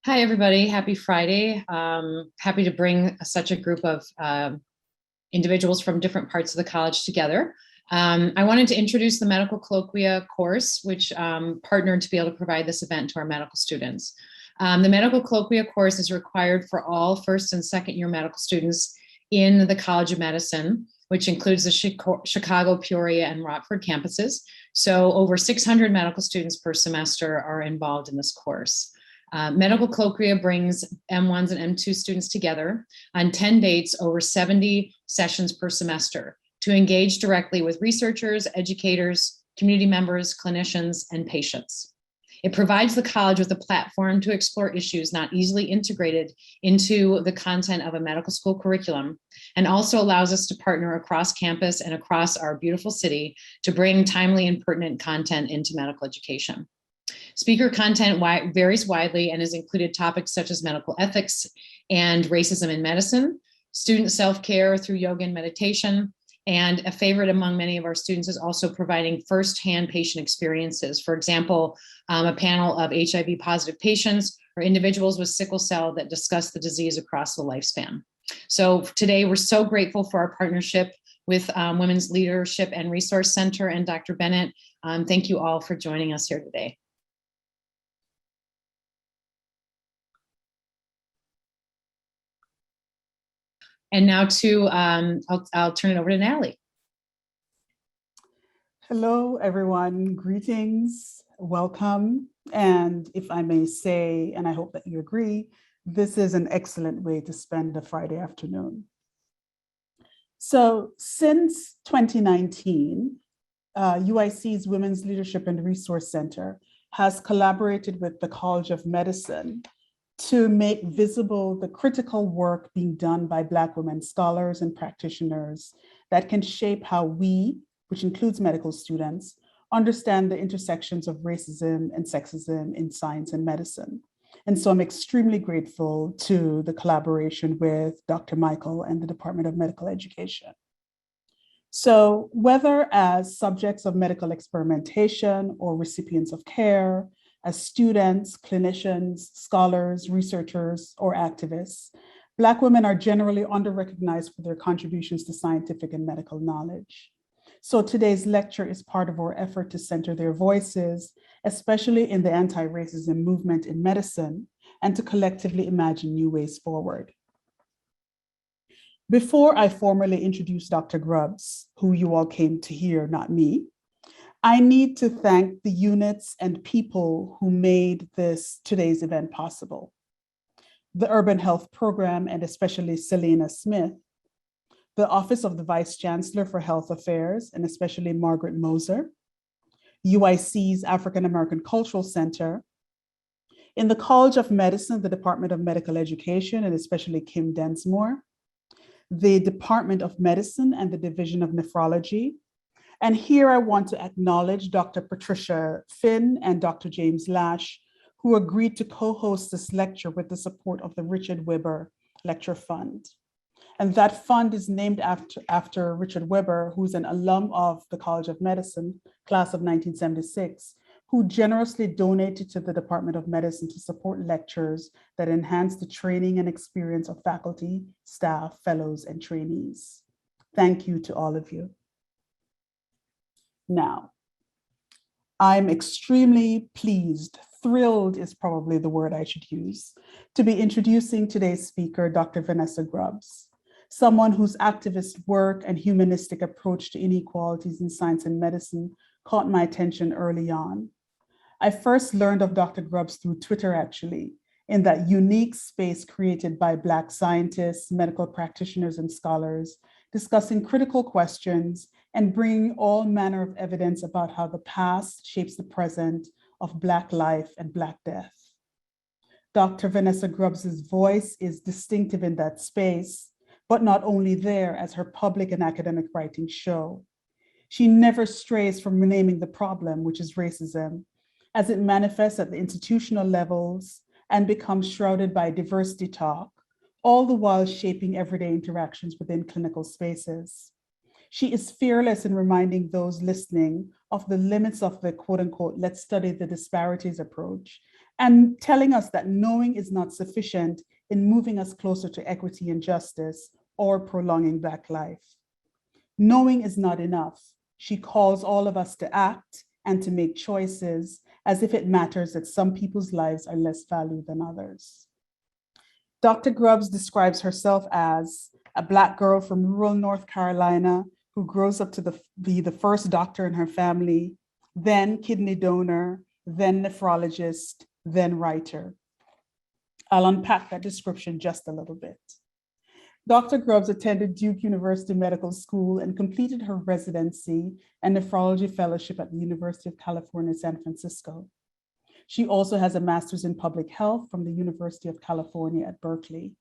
Hi, everybody. Happy Friday. Happy to bring such a group of individuals from different parts of the college together. I wanted to introduce the Medical Colloquia course, which partnered to be able to provide this event to our medical students. The Medical Colloquia course is required for all first and second year medical students in the College of Medicine, which includes the Chicago, Peoria, and Rockford campuses. So over 600 medical students per semester are involved in this course. Medical Colloquia brings M1s and M2 students together on 10 dates over 70 sessions per semester to engage directly with researchers, educators, community members, clinicians, and patients. It provides the college with a platform to explore issues not easily integrated into the content of a medical school curriculum, and also allows us to partner across campus and across our beautiful city to bring timely and pertinent content into medical education. Speaker content varies widely and has included topics such as medical ethics and racism in medicine, student self-care through yoga and meditation, and a favorite among many of our students is also providing firsthand patient experiences. For example, a panel of HIV positive patients or individuals with sickle cell that discuss the disease across the lifespan. So today we're so grateful for our partnership with Women's Leadership and Resource Center and Dr. Bennett. Thank you all for joining us here today. And now I'll turn it over to Natalie. Hello, everyone. Greetings, welcome. And if I may say, and I hope that you agree, this is an excellent way to spend a Friday afternoon. So since 2019, UIC's Women's Leadership and Resource Center has collaborated with the College of Medicine to make visible the critical work being done by Black women scholars and practitioners that can shape how we, which includes medical students, understand the intersections of racism and sexism in science and medicine. And so I'm extremely grateful to the collaboration with Dr. Michael and the Department of Medical Education. So whether as subjects of medical experimentation or recipients of care, as students, clinicians, scholars, researchers, or activists, Black women are generally under-recognized for their contributions to scientific and medical knowledge. So today's lecture is part of our effort to center their voices, especially in the anti-racism movement in medicine, and to collectively imagine new ways forward. Before I formally introduce Dr. Grubbs, who you all came to hear, not me, I need to thank the units and people who made today's event possible. The Urban Health Program, and especially Selena Smith, the Office of the Vice Chancellor for Health Affairs, and especially Margaret Moser, UIC's African American Cultural Center, in the College of Medicine, the Department of Medical Education, and especially Kim Densmore, the Department of Medicine and the Division of Nephrology. And here I want to acknowledge Dr. Patricia Finn and Dr. James Lash, who agreed to co-host this lecture with the support of the Richard Weber Lecture Fund. And that fund is named after Richard Weber, who's an alum of the College of Medicine, class of 1976, who generously donated to the Department of Medicine to support lectures that enhance the training and experience of faculty, staff, fellows, and trainees. Thank you to all of you. Now, I'm extremely pleased, thrilled is probably the word I should use, to be introducing today's speaker, Dr. Vanessa Grubbs, someone whose activist work and humanistic approach to inequalities in science and medicine caught my attention early on. I first learned of Dr. Grubbs through Twitter, actually, in that unique space created by Black scientists, medical practitioners, and scholars discussing critical questions and bringing all manner of evidence about how the past shapes the present of Black life and Black death. Dr. Vanessa Grubbs' voice is distinctive in that space, but not only there, as her public and academic writings show. She never strays from renaming the problem, which is racism, as it manifests at the institutional levels and becomes shrouded by diversity talk, all the while shaping everyday interactions within clinical spaces. She is fearless in reminding those listening of the limits of the quote unquote, let's study the disparities approach, and telling us that knowing is not sufficient in moving us closer to equity and justice or prolonging Black life. Knowing is not enough. She calls all of us to act and to make choices as if it matters that some people's lives are less valued than others. Dr. Grubbs describes herself as a Black girl from rural North Carolina who grows up to be the first doctor in her family, then kidney donor, then nephrologist, then writer. I'll unpack that description just a little bit. Dr. Grubbs attended Duke University Medical School and completed her residency and Nephrology Fellowship at the University of California, San Francisco. She also has a master's in public health from the University of California at Berkeley.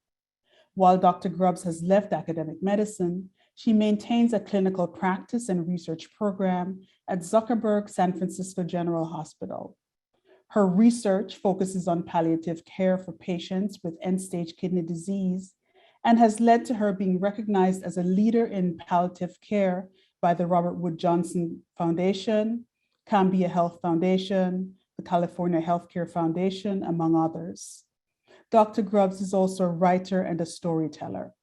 While Dr. Grubbs has left academic medicine, she maintains a clinical practice and research program at Zuckerberg San Francisco General Hospital. Her research focuses on palliative care for patients with end-stage kidney disease and has led to her being recognized as a leader in palliative care by the Robert Wood Johnson Foundation, Cambia Health Foundation, the California Healthcare Foundation, among others. Dr. Grubbs is also a writer and a storyteller.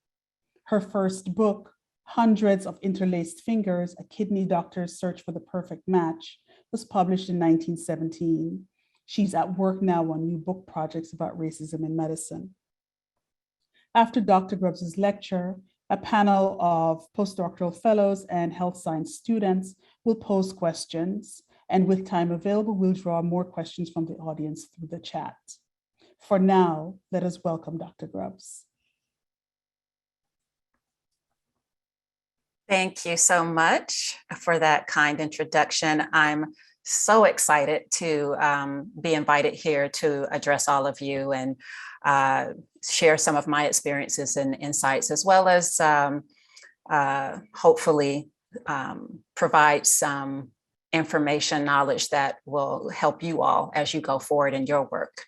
Her first book, Hundreds of Interlaced Fingers, A Kidney Doctor's Search for the Perfect Match, was published in 1917. She's at work now on new book projects about racism in medicine. After Dr. Grubbs' lecture, a panel of postdoctoral fellows and health science students will pose questions, and with time available, we'll draw more questions from the audience through the chat. For now, let us welcome Dr. Grubbs. Thank you so much for that kind introduction. I'm so excited to be invited here to address all of you and share some of my experiences and insights, as well as hopefully provide some information, knowledge that will help you all as you go forward in your work.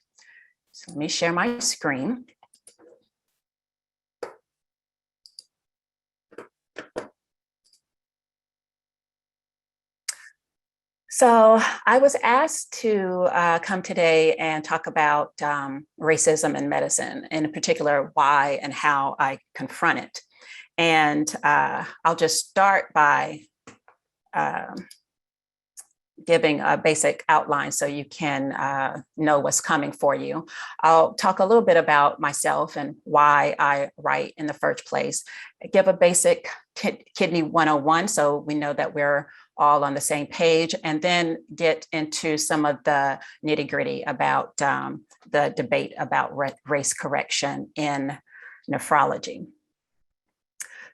So let me share my screen. So I was asked to come today and talk about racism in medicine, in particular, why and how I confront it. And I'll just start by giving a basic outline so you can know what's coming for you. I'll talk a little bit about myself and why I write in the first place, give a basic kidney 101 so we know that we're all on the same page, and then get into some of the nitty-gritty about the debate about race correction in nephrology.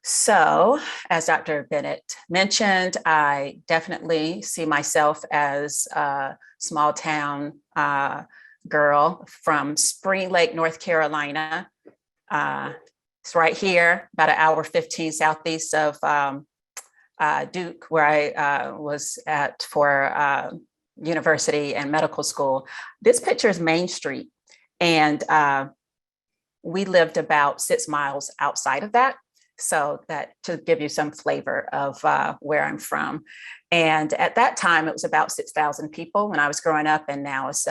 So, as Dr. Bennett mentioned, I definitely see myself as a small town girl from Spring Lake, North Carolina. It's right here, about an hour 15 southeast of Duke, where I was at for university and medical school. This picture is Main Street, and we lived about 6 miles outside of that. So that to give you some flavor of where I'm from. And at that time, it was about 6,000 people when I was growing up, and now it's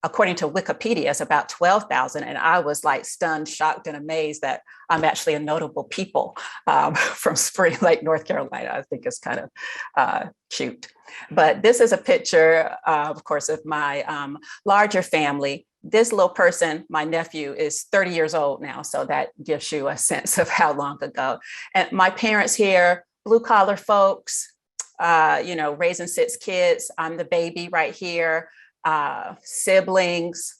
according to Wikipedia, it's about 12,000. And I was like stunned, shocked, and amazed that I'm actually a notable people from Spring Lake, North Carolina. I think it's kind of cute. But this is a picture, of course, of my larger family. This little person, my nephew, is 30 years old now. So that gives you a sense of how long ago. And my parents here, blue collar folks, raising 6 kids. I'm the baby right here. Siblings,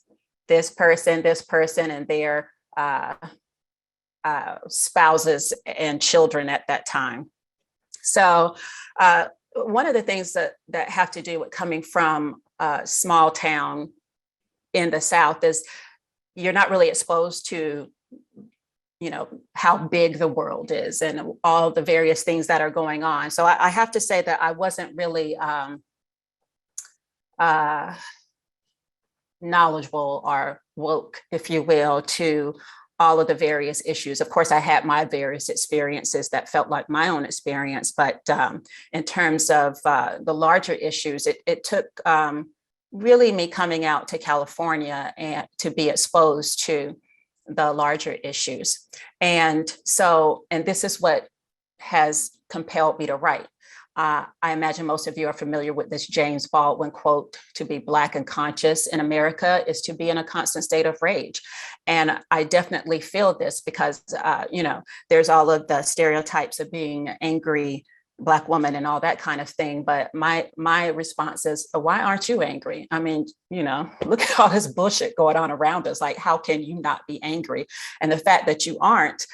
this person, and their spouses and children at that time. So one of the things that have to do with coming from a small town in the South is you're not really exposed to, how big the world is and all the various things that are going on. So I have to say that I wasn't really knowledgeable or woke, if you will, to all of the various issues. Of course, I had my various experiences that felt like my own experience, but in terms of the larger issues, it took really me coming out to California and to be exposed to the larger issues. And this is what has compelled me to write. I imagine most of you are familiar with this James Baldwin quote, "To be Black and conscious in America is to be in a constant state of rage." And I definitely feel this because, there's all of the stereotypes of being angry Black woman and all that kind of thing. But my response is, why aren't you angry? I mean, look at all this bullshit going on around us. Like, how can you not be angry? And the fact that you aren't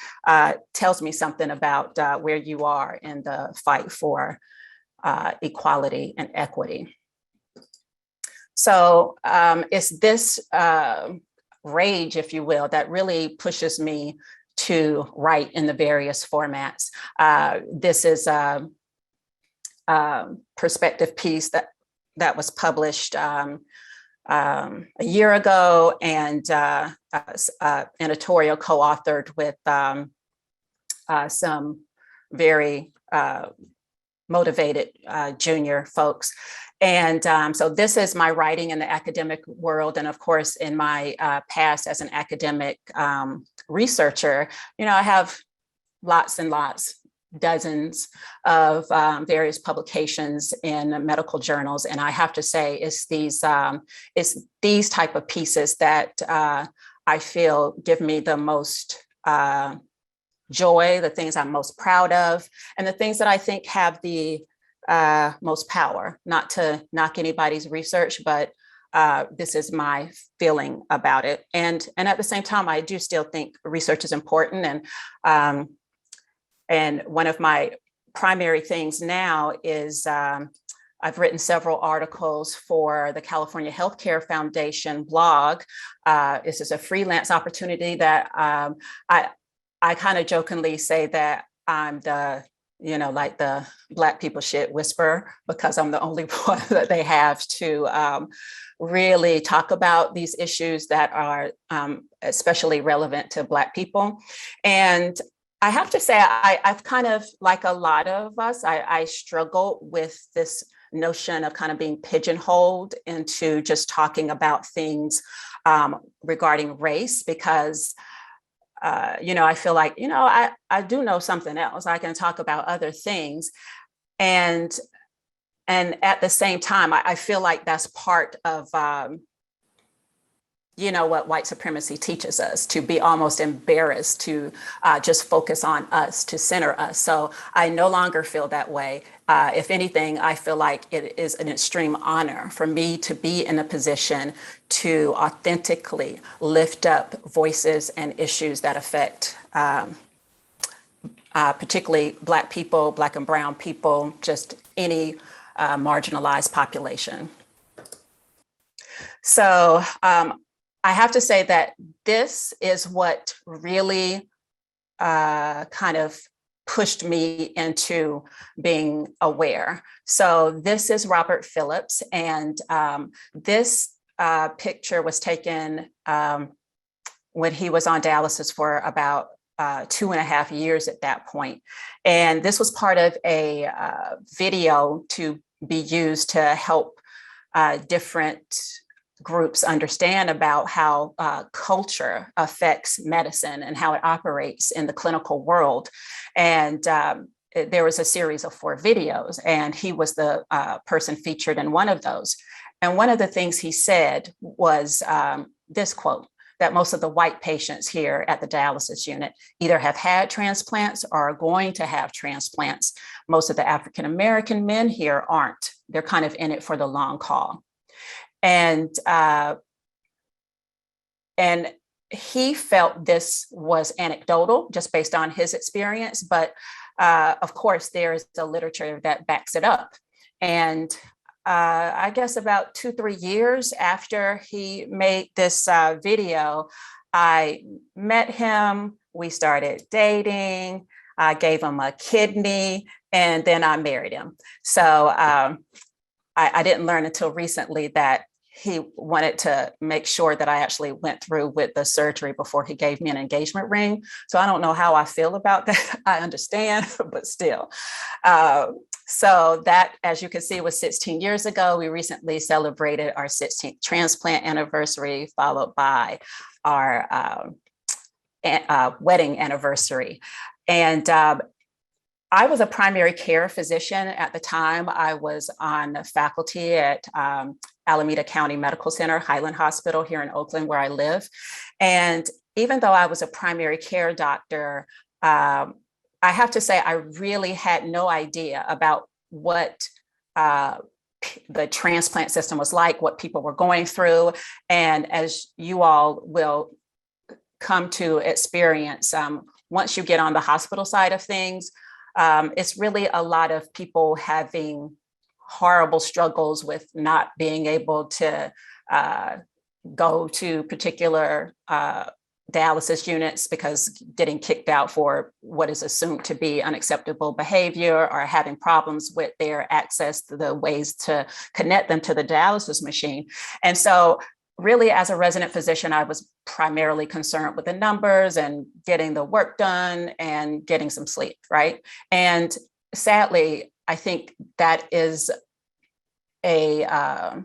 tells me something about where you are in the fight for equality and equity. So it's this rage, if you will, that really pushes me to write in the various formats. This is a perspective piece that was published a year ago, and editorial co-authored with some very motivated junior folks. And so this is my writing in the academic world. And of course, in my past as an academic researcher, I have lots and lots, dozens of various publications in medical journals. And I have to say, it's these type of pieces that I feel give me the most joy, the things I'm most proud of, and the things that I think have the most power. Not to knock anybody's research, but this is my feeling about it. And at the same time, I do still think research is important. And one of my primary things now is I've written several articles for the California Healthcare Foundation blog. This is a freelance opportunity that I kind of jokingly say that I'm like the Black people shit whisperer, because I'm the only one that they have to really talk about these issues that are especially relevant to Black people. And I have to say, I've kind of, like a lot of us, I struggle with this notion of kind of being pigeonholed into just talking about things regarding race, because I feel like, I do know something else. I can talk about other things. And at the same time, I feel like that's part of, what white supremacy teaches us, to be almost embarrassed to just focus on us, to center us. So I no longer feel that way. If anything, I feel like it is an extreme honor for me to be in a position to authentically lift up voices and issues that affect particularly Black people, Black and brown people, just any marginalized population. So I have to say that this is what really kind of pushed me into being aware. So this is Robert Phillips, and this picture was taken when he was on dialysis for about 2.5 years at that point. And this was part of a video to be used to help different groups understand about how culture affects medicine and how it operates in the clinical world. And there was a series of 4 videos, and he was the person featured in one of those. And one of the things he said was this quote, that most of the white patients here at the dialysis unit either have had transplants or are going to have transplants. Most of the African-American men here aren't. They're kind of in it for the long haul. And he felt this was anecdotal, just based on his experience. But of course, there is the literature that backs it up. And I guess about 2-3 years after he made this video, I met him. We started dating. I gave him a kidney, and then I married him. So I didn't learn until recently that he wanted to make sure that I actually went through with the surgery before he gave me an engagement ring. So I don't know how I feel about that. I understand, but still. So that, as you can see, was 16 years ago. We recently celebrated our 16th transplant anniversary, followed by our wedding anniversary. And I was a primary care physician at the time. I was on faculty at Alameda County Medical Center, Highland Hospital here in Oakland, where I live. And even though I was a primary care doctor, I have to say I really had no idea about what the transplant system was like, what people were going through. And as you all will come to experience, once you get on the hospital side of things, it's really a lot of people having horrible struggles with not being able to go to particular dialysis units because getting kicked out for what is assumed to be unacceptable behavior, or having problems with their access to the ways to connect them to the dialysis machine. And so really, as a resident physician, I was primarily concerned with the numbers and getting the work done and getting some sleep, right? And sadly, I think that is a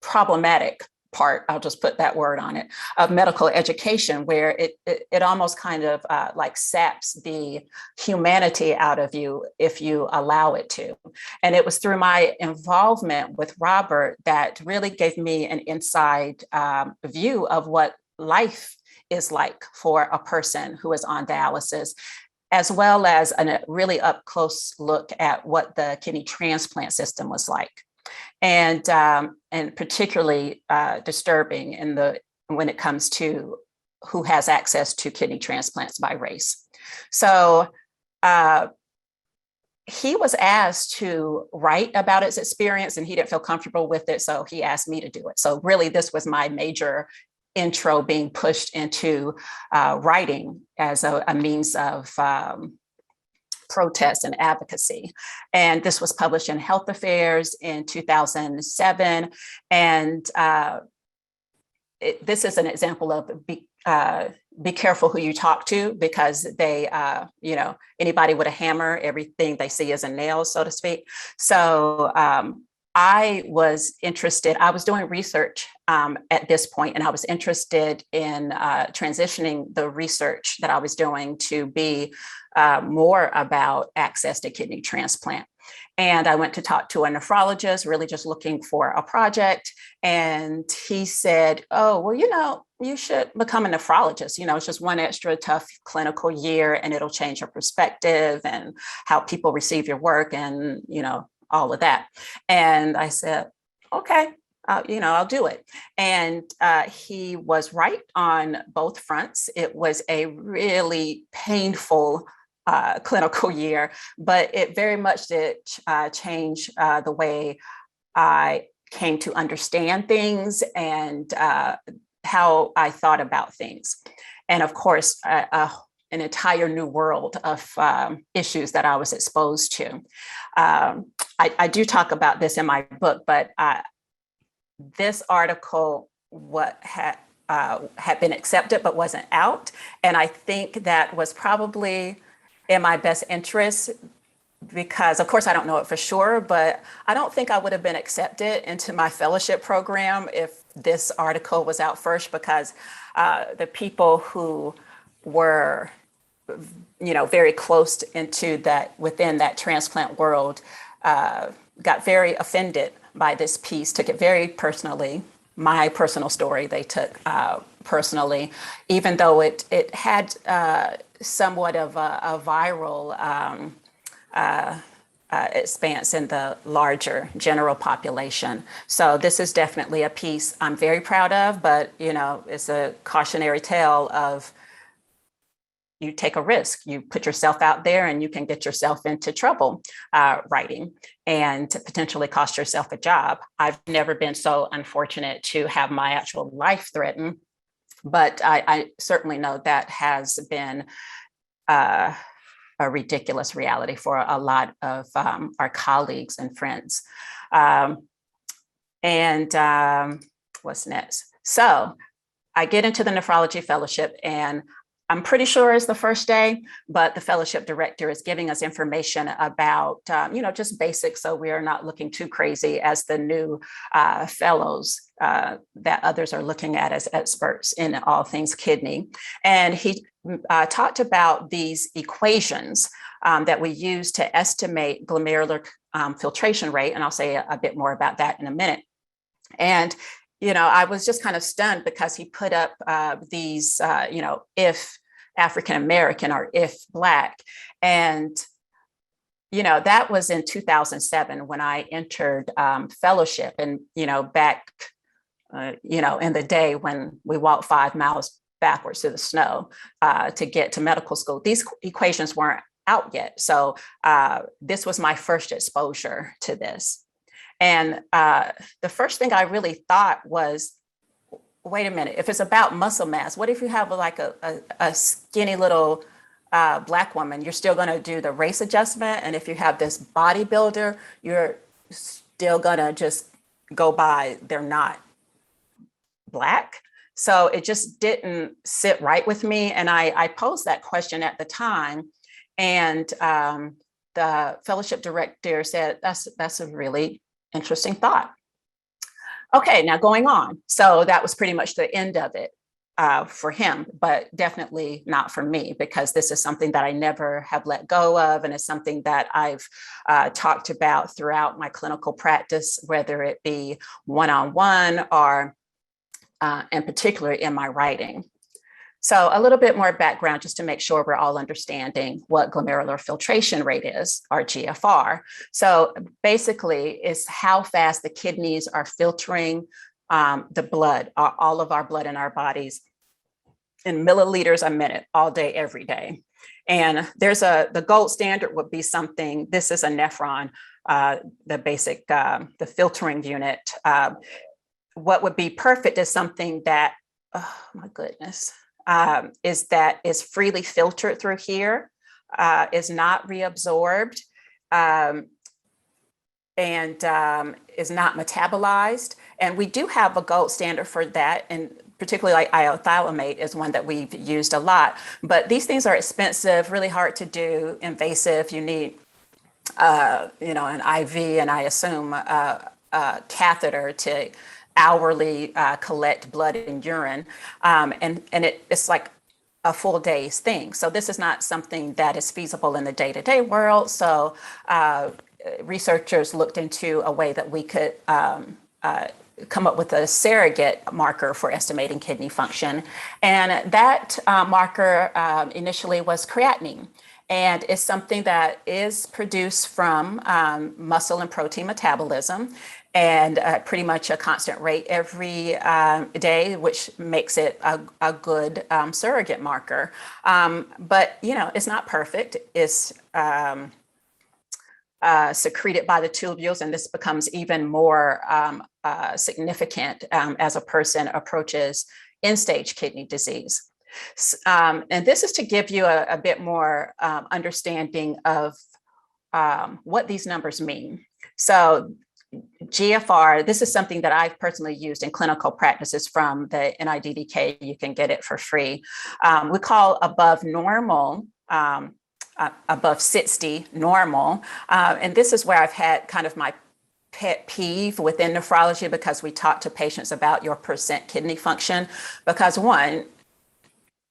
problematic part, I'll just put that word on it, of medical education, where it almost kind of like saps the humanity out of you if you allow it to. And it was through my involvement with Robert that really gave me an inside view of what life is like for a person who is on dialysis, as well as a really up close look at what the kidney transplant system was like. And particularly disturbing when it comes to who has access to kidney transplants by race. So he was asked to write about his experience, and he didn't feel comfortable with it, so he asked me to do it. So really, this was my major intro, being pushed into writing as a means of protest and advocacy. And this was published in Health Affairs in 2007. And this is an example of be careful who you talk to, because they, anybody with a hammer, everything they see is a nail, so to speak. So I was interested, I was doing research at this point, and I was interested in transitioning the research that I was doing to be more about access to kidney transplant. And I went to talk to a nephrologist, really just looking for a project. And he said, oh, well, you should become a nephrologist. It's just one extra tough clinical year, and it'll change your perspective and how people receive your work and, all of that. And I said, okay, I'll do it. And he was right on both fronts. It was a really painful clinical year, but it very much did change the way I came to understand things and how I thought about things. And of course, an entire new world of issues that I was exposed to. I do talk about this in my book, but this article had been accepted but wasn't out. And I think that was probably in my best interest, because of course I don't know it for sure, but I don't think I would have been accepted into my fellowship program if this article was out first, because the people who were very close into that, within that transplant world, got very offended by this piece, took it very personally. My personal story they took personally, even though it had somewhat of a viral expanse in the larger general population. So this is definitely a piece I'm very proud of, but it's a cautionary tale of, you take a risk, you put yourself out there, and you can get yourself into trouble writing and potentially cost yourself a job. I've never been so unfortunate to have my actual life threatened, but I certainly know that has been a ridiculous reality for a lot of our colleagues and friends. What's next? So I get into the Nephrology Fellowship, and I'm pretty sure is the first day, but the fellowship director is giving us information about, just basics. So we are not looking too crazy as the new fellows that others are looking at as experts in all things kidney. And he talked about these equations that we use to estimate glomerular filtration rate. And I'll say a bit more about that in a minute. And I was just kind of stunned because he put up these, if African American or if Black. And, that was in 2007 when I entered fellowship. And, back, in the day when we walked 5 miles backwards through the snow to get to medical school, these equations weren't out yet. So this was my first exposure to this. And the first thing I really thought was, wait a minute, if it's about muscle mass, what if you have like a skinny little Black woman, you're still gonna do the race adjustment. And if you have this bodybuilder, you're still gonna just go by, they're not Black. So it just didn't sit right with me. And I posed that question at the time. And the fellowship director said, that's a really interesting thought. Okay, now going on. So that was pretty much the end of it for him, but definitely not for me, because this is something that I never have let go of. And it's something that I've talked about throughout my clinical practice, whether it be one-on-one or in particular in my writing. So a little bit more background just to make sure we're all understanding what glomerular filtration rate is, or GFR. So basically it's how fast the kidneys are filtering the blood, all of our blood in our bodies in milliliters a minute, all day, every day. And there's the gold standard would be something, this is a nephron, the basic, the filtering unit. What would be perfect is something that, oh my goodness, is that is freely filtered through here, is not reabsorbed, and is not metabolized. And we do have a gold standard for that, and particularly like iothylamate is one that we've used a lot. But these things are expensive, really hard to do, invasive. You need, an IV, and I assume a catheter to hourly collect blood and urine, and it's like a full day's thing. So this is not something that is feasible in the day-to-day world. So researchers looked into a way that we could come up with a surrogate marker for estimating kidney function. And that marker initially was creatinine. And it's something that is produced from muscle and protein metabolism, and pretty much a constant rate every day, which makes it a good surrogate marker. But, it's not perfect. It's secreted by the tubules, and this becomes even more significant as a person approaches end-stage kidney disease. And this is to give you a bit more understanding of what these numbers mean. So GFR, this is something that I've personally used in clinical practices from the NIDDK. You can get it for free. We call above normal, above 60 normal. And this is where I've had kind of my pet peeve within nephrology, because we talk to patients about your percent kidney function, because one,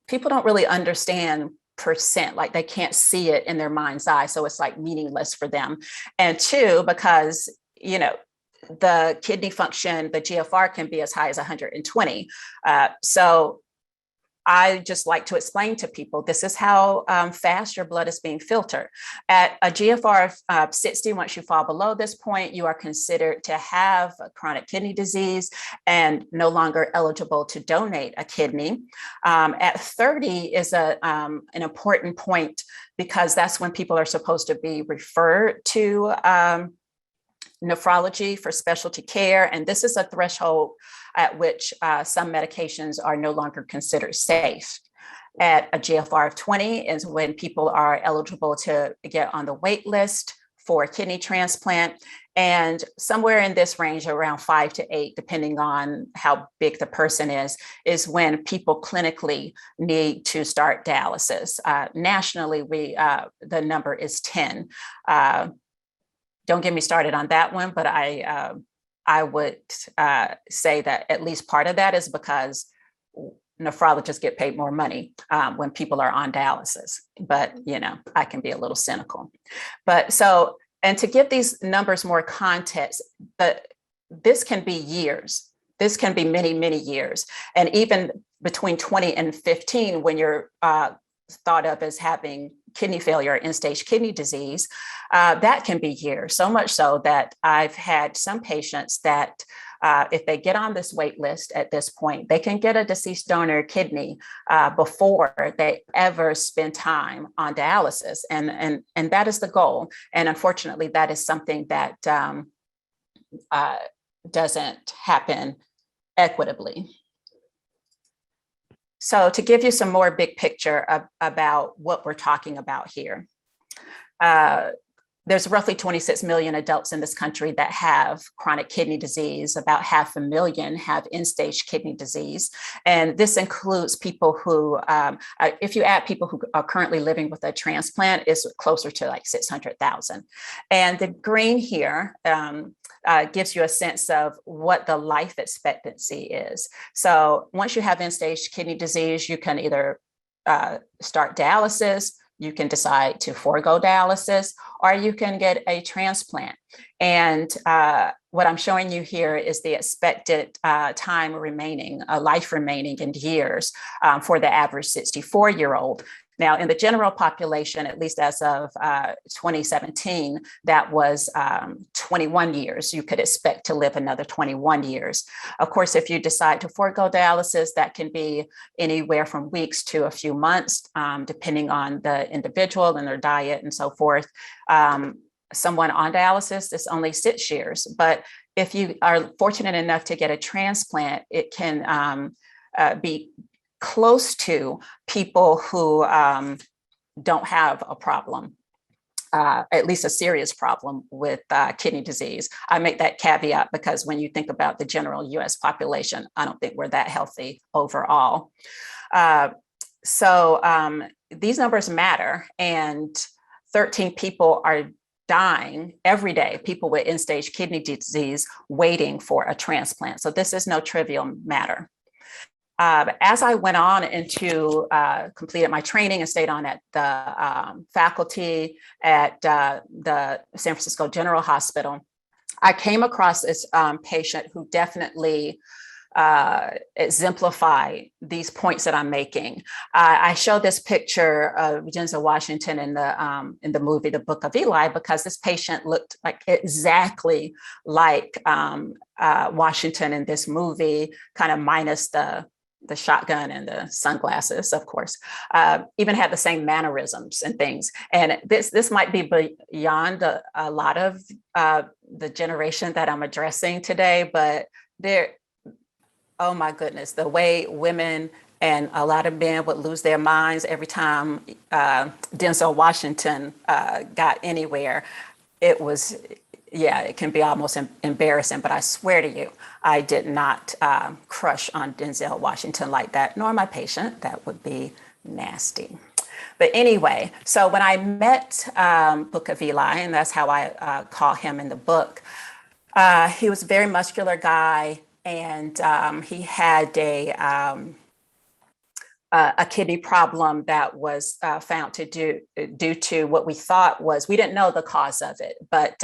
people don't really understand percent, like they can't see it in their mind's eye. So it's like meaningless for them. And two, because, the kidney function, the GFR can be as high as 120. So I just like to explain to people, this is how fast your blood is being filtered. At a GFR of 60, once you fall below this point, you are considered to have chronic kidney disease and no longer eligible to donate a kidney. At 30 is an important point, because that's when people are supposed to be referred to nephrology for specialty care. And this is a threshold at which some medications are no longer considered safe. At a GFR of 20 is when people are eligible to get on the wait list for kidney transplant. And somewhere in this range, around 5 to 8, depending on how big the person is when people clinically need to start dialysis. Nationally, the number is 10. Don't get me started on that one, but I would say that at least part of that is because nephrologists get paid more money when people are on dialysis. But, I can be a little cynical. But so, and to give these numbers more context, this can be years. This can be many, many years. And even between 20 and 15, when you're thought of as having kidney failure, end-stage kidney disease, that can be years. So much so that I've had some patients that if they get on this wait list at this point, they can get a deceased donor kidney before they ever spend time on dialysis. And that is the goal. And unfortunately, that is something that doesn't happen equitably. So to give you some more big picture about what we're talking about here, there's roughly 26 million adults in this country that have chronic kidney disease. About 500,000 have end-stage kidney disease. And this includes people who, if you add people who are currently living with a transplant, it's closer to like 600,000. And the green here gives you a sense of what the life expectancy is. So once you have end-stage kidney disease, you can either start dialysis, you can decide to forego dialysis, or you can get a transplant. And what I'm showing you here is the expected time remaining, life remaining in years for the average 64-year-old. Now, in the general population, at least as of 2017, that was 21 years. You could expect to live another 21 years. Of course, if you decide to forego dialysis, that can be anywhere from weeks to a few months, depending on the individual and their diet and so forth. Someone on dialysis is only 6 years. But if you are fortunate enough to get a transplant, it can be close to people who don't have a problem, at least a serious problem with kidney disease. I make that caveat because when you think about the general US population, I don't think we're that healthy overall. So these numbers matter, and 13 people are dying every day, people with end-stage kidney disease waiting for a transplant. So this is no trivial matter. As I went on into completed my training and stayed on at the faculty at the San Francisco General Hospital, I came across this patient who definitely exemplify these points that I'm making. I show this picture of Denzel Washington in the movie The Book of Eli because this patient looked like exactly like Washington in this movie, kind of minus the shotgun and the sunglasses, of course, even had the same mannerisms and things. And this might be beyond a lot of the generation that I'm addressing today, but oh my goodness, the way women and a lot of men would lose their minds every time Denzel Washington got anywhere. It was, yeah, it can be almost embarrassing, but I swear to you, I did not crush on Denzel Washington like that, nor my patient. That would be nasty. But anyway, so when I met Book of Eli, and that's how I call him in the book, he was a very muscular guy, and he had a kidney problem that was found due to what we thought was, we didn't know the cause of it, but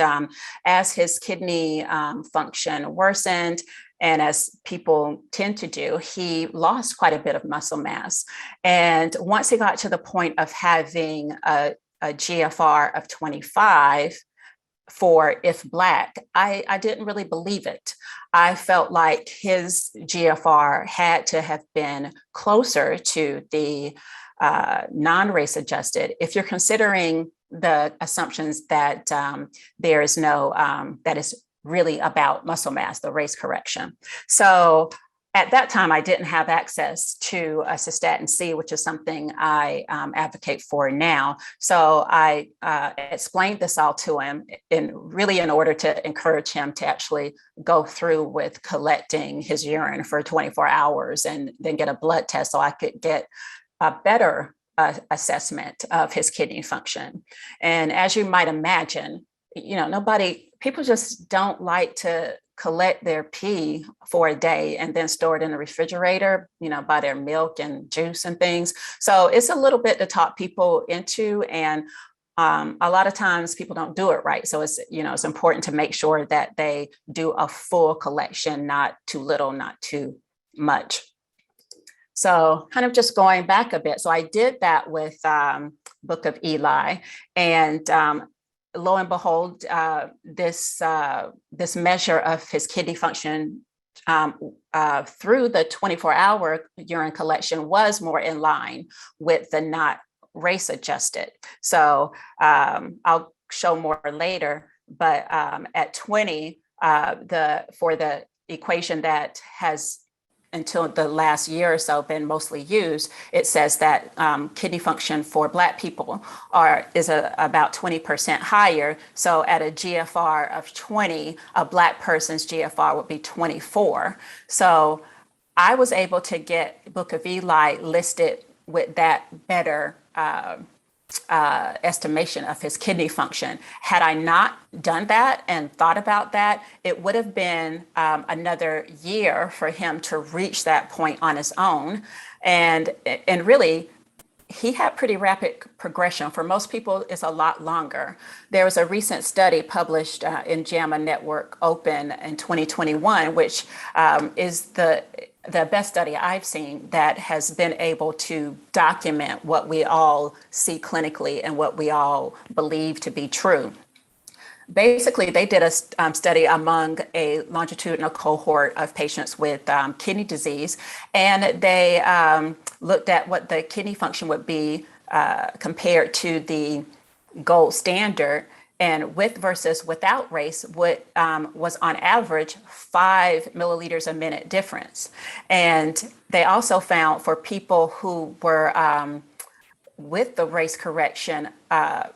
as his kidney function worsened, and as people tend to do, he lost quite a bit of muscle mass. And once he got to the point of having a GFR of 25 for if Black, I didn't really believe it. I felt like his GFR had to have been closer to the non-race adjusted. If you're considering the assumptions that there is no, that is really about muscle mass, the race correction. So at that time, I didn't have access to a cystatin C, which is something I advocate for now. So I explained this all to him in order to encourage him to actually go through with collecting his urine for 24 hours and then get a blood test so I could get a better assessment of his kidney function. And as you might imagine, people just don't like to collect their pee for a day and then store it in the refrigerator, buy their milk and juice and things. So it's a little bit to talk people into, and a lot of times people don't do it right. So it's important to make sure that they do a full collection, not too little, not too much. So kind of just going back a bit. So I did that with Book of Eli, and lo and behold, this measure of his kidney function through the 24-hour urine collection was more in line with the not race adjusted. So I'll show more later, but at 20, for the equation that has until the last year or so been mostly used, it says that kidney function for Black people is about 20% higher. So at a GFR of 20, a Black person's GFR would be 24. So I was able to get Book of Eli listed with that better estimation of his kidney function. Had I not done that and thought about that, it would have been another year for him to reach that point on his own. And really, he had pretty rapid progression. For most people, it's a lot longer. There was a recent study published in JAMA Network Open in 2021, which is the best study I've seen that has been able to document what we all see clinically and what we all believe to be true. Basically, they did a study among a longitudinal cohort of patients with kidney disease, and they looked at what the kidney function would be compared to the gold standard, and with versus without race, what was on average 5 milliliters a minute difference. And they also found for people who were with the race correction,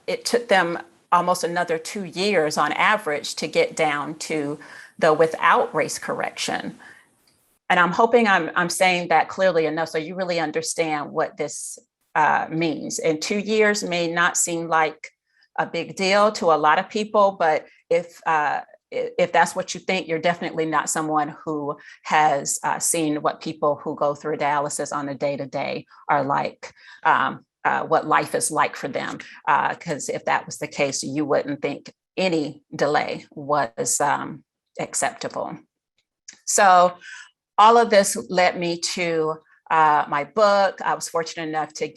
it took them almost another 2 years on average to get down to the without race correction. And I'm hoping I'm saying that clearly enough so you really understand what this means. And 2 years may not seem like a big deal to a lot of people, but if that's what you think, you're definitely not someone who has seen what people who go through dialysis on a day-to-day are like, what life is like for them. Because if that was the case, you wouldn't think any delay was acceptable. So all of this led me to my book. I was fortunate enough to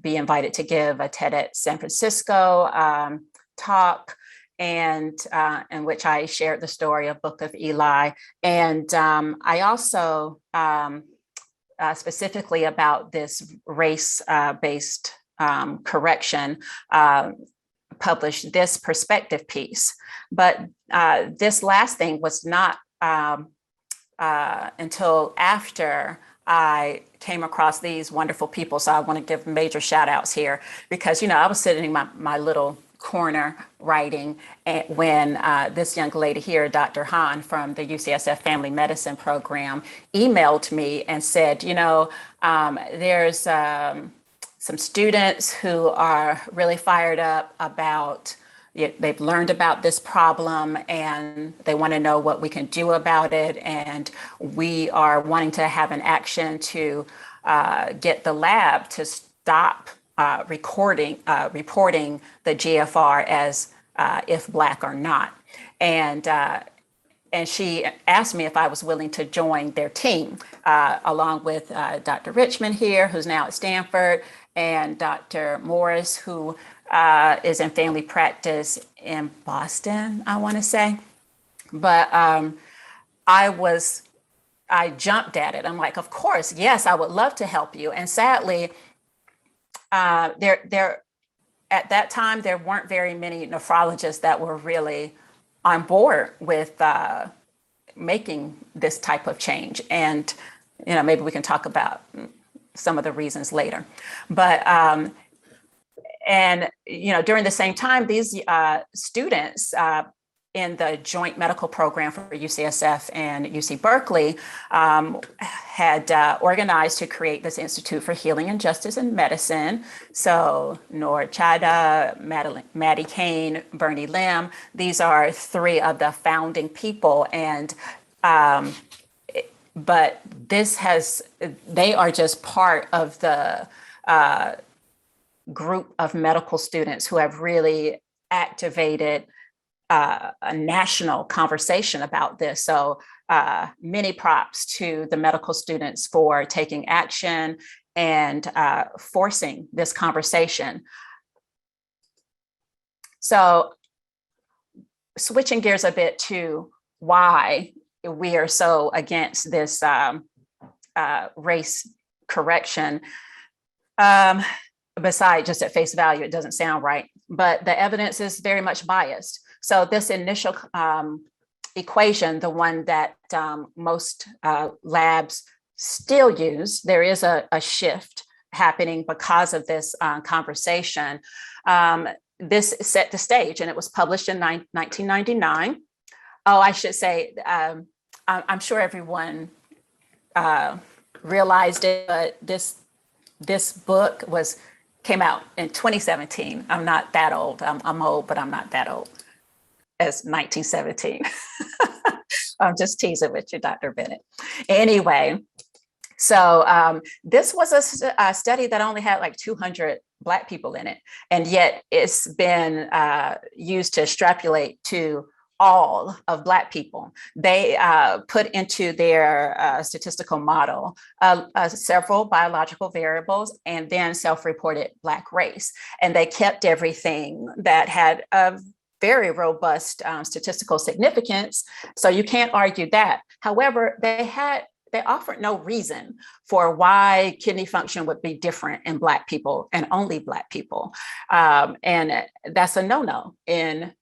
be invited to give a TEDx San Francisco talk, and in which I shared the story of Book of Eli. And I also specifically about this race-based correction published this perspective piece. But this last thing was not until after I came across these wonderful people. So I want to give major shout outs here because, I was sitting in my little corner writing when this young lady here, Dr. Hahn from the UCSF Family Medicine Program, emailed me and said, there's some students who are really fired up about they've learned about this problem and they want to know what we can do about it. And we are wanting to have an action to get the lab to stop reporting the GFR as if Black or not. And she asked me if I was willing to join their team, along with Dr. Richmond here, who's now at Stanford, and Dr. Morris, who is in family practice in Boston, I want to say. But I jumped at it. I'm like, of course, yes, I would love to help you. And sadly, there at that time, there weren't very many nephrologists that were really on board with making this type of change. And, maybe we can talk about some of the reasons later. But, during the same time, these students in the joint medical program for UCSF and UC Berkeley had organized to create this Institute for Healing and Justice in Medicine. So Noor Chadha, Maddie Kane, Bernie Lim, these are three of the founding people. And but they are just part of the group of medical students who have really activated a national conversation about this. So many props to the medical students for taking action and forcing this conversation. So switching gears a bit to why we are so against this race correction. Besides just at face value, it doesn't sound right, but the evidence is very much biased. So this initial equation, the one that most labs still use, there is a shift happening because of this conversation. This set the stage, and it was published in 1999. Oh, I should say, I'm sure everyone realized it, but this book came out in 2017. I'm not that old. I'm old, but I'm not that old. As 1917. I'm just teasing with you, Dr. Bennett. Anyway, so this was a study that only had like 200 Black people in it, and yet it's been used to extrapolate to all of Black people. They put into their statistical model several biological variables and then self-reported Black race. And they kept everything that had a very robust statistical significance. So you can't argue that. However, they offered no reason for why kidney function would be different in Black people and only Black people. And that's a no-no in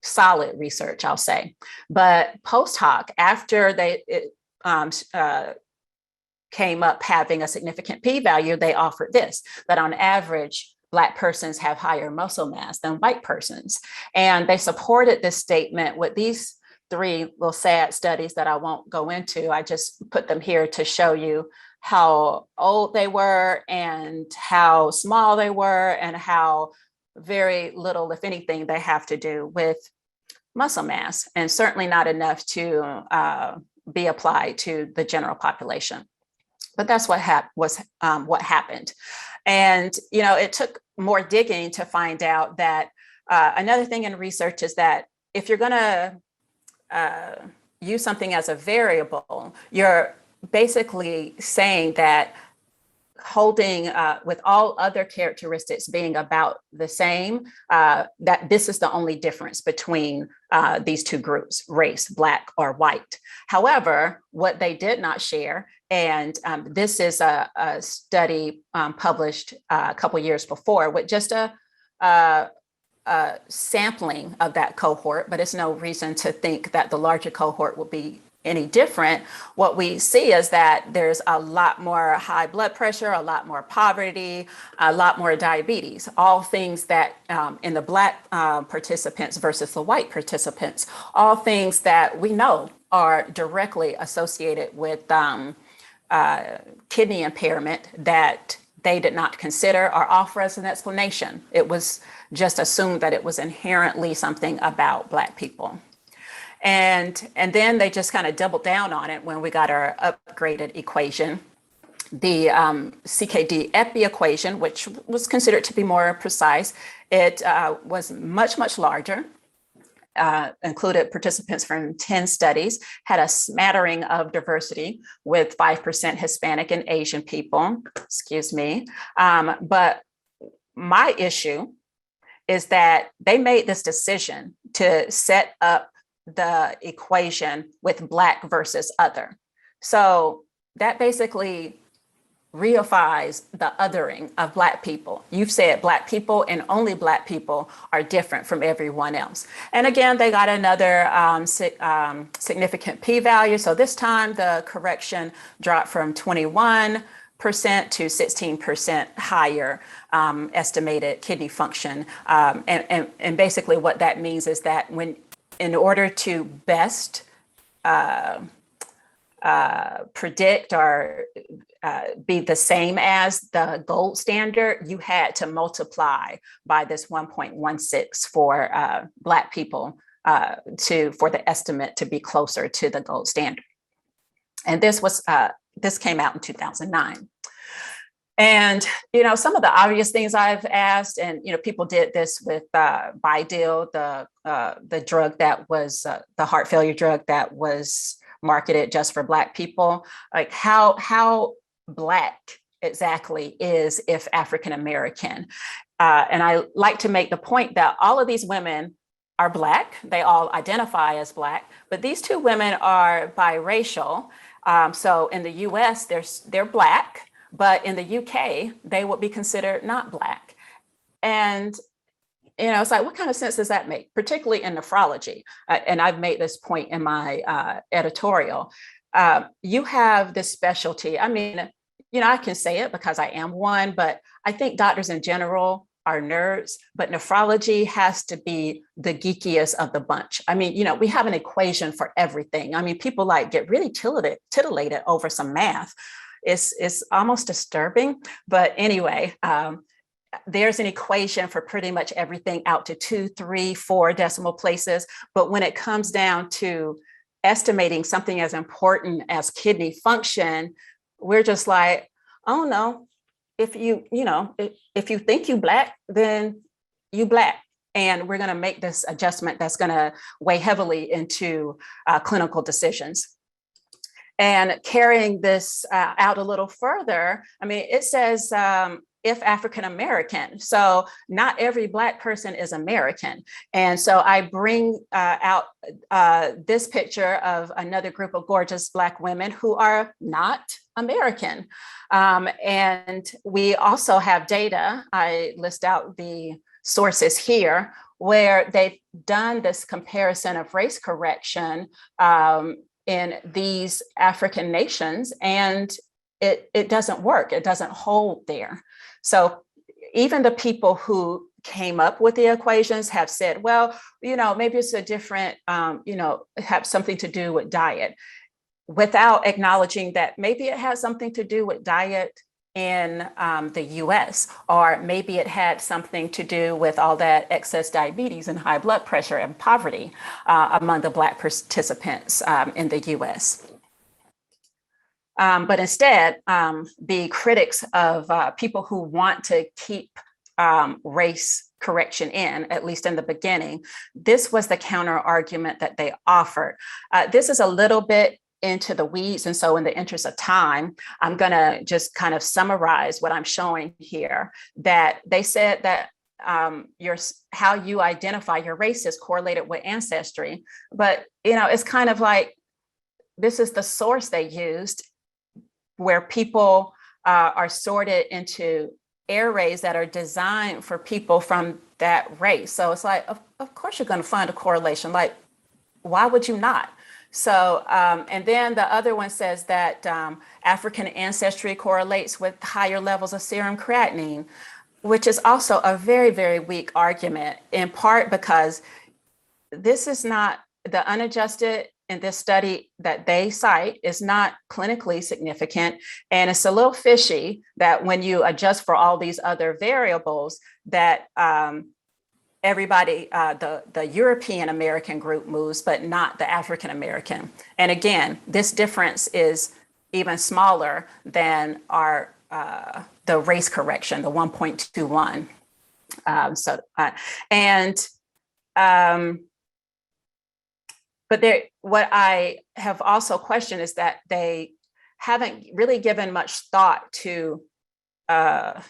solid research, I'll say. But post hoc, after they came up having a significant p-value, they offered this, that on average, Black persons have higher muscle mass than white persons. And they supported this statement with these three little sad studies that I won't go into. I just put them here to show you how old they were and how small they were and how very little, if anything, they have to do with muscle mass, and certainly not enough to be applied to the general population. But that's what happened. And, it took more digging to find out that another thing in research is that if you're going to use something as a variable, you're basically saying that holding with all other characteristics being about the same, that this is the only difference between these two groups, race, Black or white. However, what they did not share, and this is a study published a couple years before with just a sampling of that cohort, but it's no reason to think that the larger cohort will be any different. What we see is that there's a lot more high blood pressure, a lot more poverty, a lot more diabetes, all things that in the Black participants versus the white participants, all things that we know are directly associated with kidney impairment that they did not consider or offer as an explanation. It was just assumed that it was inherently something about Black people. And then they just kind of doubled down on it when we got our upgraded equation, the CKD-EPI equation, which was considered to be more precise. It was much, much larger, included participants from 10 studies, had a smattering of diversity with 5% Hispanic and Asian people, But my issue is that they made this decision to set up the equation with Black versus other. So that basically reifies the othering of Black people. You've said Black people and only Black people are different from everyone else. And again, they got another significant p-value. So this time the correction dropped from 21% to 16% higher estimated kidney function. And basically what that means is that in order to best predict or be the same as the gold standard, you had to multiply by this 1.16 for Black people for the estimate to be closer to the gold standard. And this came out in 2009. And, some of the obvious things I've asked, and, people did this with Bidil, the drug that was the heart failure drug that was marketed just for Black people, like how Black exactly is if African American. And I like to make the point that all of these women are Black. They all identify as Black, but these two women are biracial. So in the US, they're Black, but in the UK, they would be considered not Black. And it's like, what kind of sense does that make, particularly in nephrology? And I've made this point in my editorial. You have this specialty. I mean, I can say it because I am one, but I think doctors in general are nerds, but nephrology has to be the geekiest of the bunch. I mean, we have an equation for everything. I mean, people get really titillated over some math. It's almost disturbing, but anyway, there's an equation for pretty much everything out to 2, 3, 4 decimal places. But when it comes down to estimating something as important as kidney function, we're just like, oh no, if you think you Black, then you Black. And we're going to make this adjustment that's going to weigh heavily into clinical decisions. And carrying this out a little further, I mean, it says, if African American. So not every Black person is American. And so I bring out this picture of another group of gorgeous Black women who are not American. And we also have data, I list out the sources here, where they've done this comparison of race correction in these African nations, and it doesn't work. It doesn't hold there. So even the people who came up with the equations have said, well, maybe it's a different, have something to do with diet, without acknowledging that maybe it has something to do with diet in the US, or maybe it had something to do with all that excess diabetes and high blood pressure and poverty among the Black participants in the US. But instead, the critics of people who want to keep race correction in, at least in the beginning, this was the counter argument that they offered. This is a little bit into the weeds. And so in the interest of time, I'm going to just kind of summarize what I'm showing here, that they said that how you identify your race is correlated with ancestry. But, it's kind of like, this is the source they used, where people are sorted into arrays that are designed for people from that race. So it's like, of course you're going to find a correlation. Like, why would you not? So, and then the other one says that African ancestry correlates with higher levels of serum creatinine, which is also a very, very weak argument, in part because this is not, the unadjusted in this study that they cite is not clinically significant. And it's a little fishy that when you adjust for all these other variables, that everybody, the European American group moves, but not the African American. And again, this difference is even smaller than our the race correction, the 1.21. But what I have also questioned is that they haven't really given much thought to the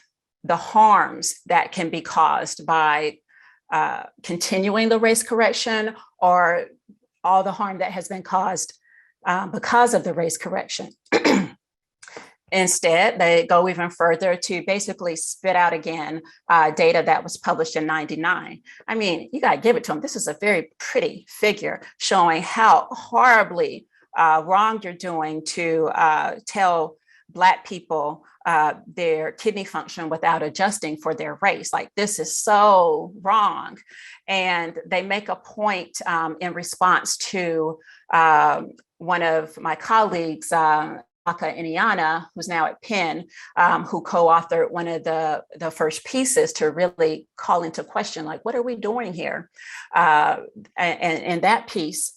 harms that can be caused by continuing the race correction, or all the harm that has been caused because of the race correction. Instead, they go even further to basically spit out again data that was published in '99. I mean, you got to give it to them. This is a very pretty figure showing how horribly wrong you're doing to tell Black people their kidney function without adjusting for their race. Like, this is so wrong. And they make a point in response to one of my colleagues, Iniana, who's now at Penn, who co-authored one of the first pieces to really call into question, like, what are we doing here? And in that piece,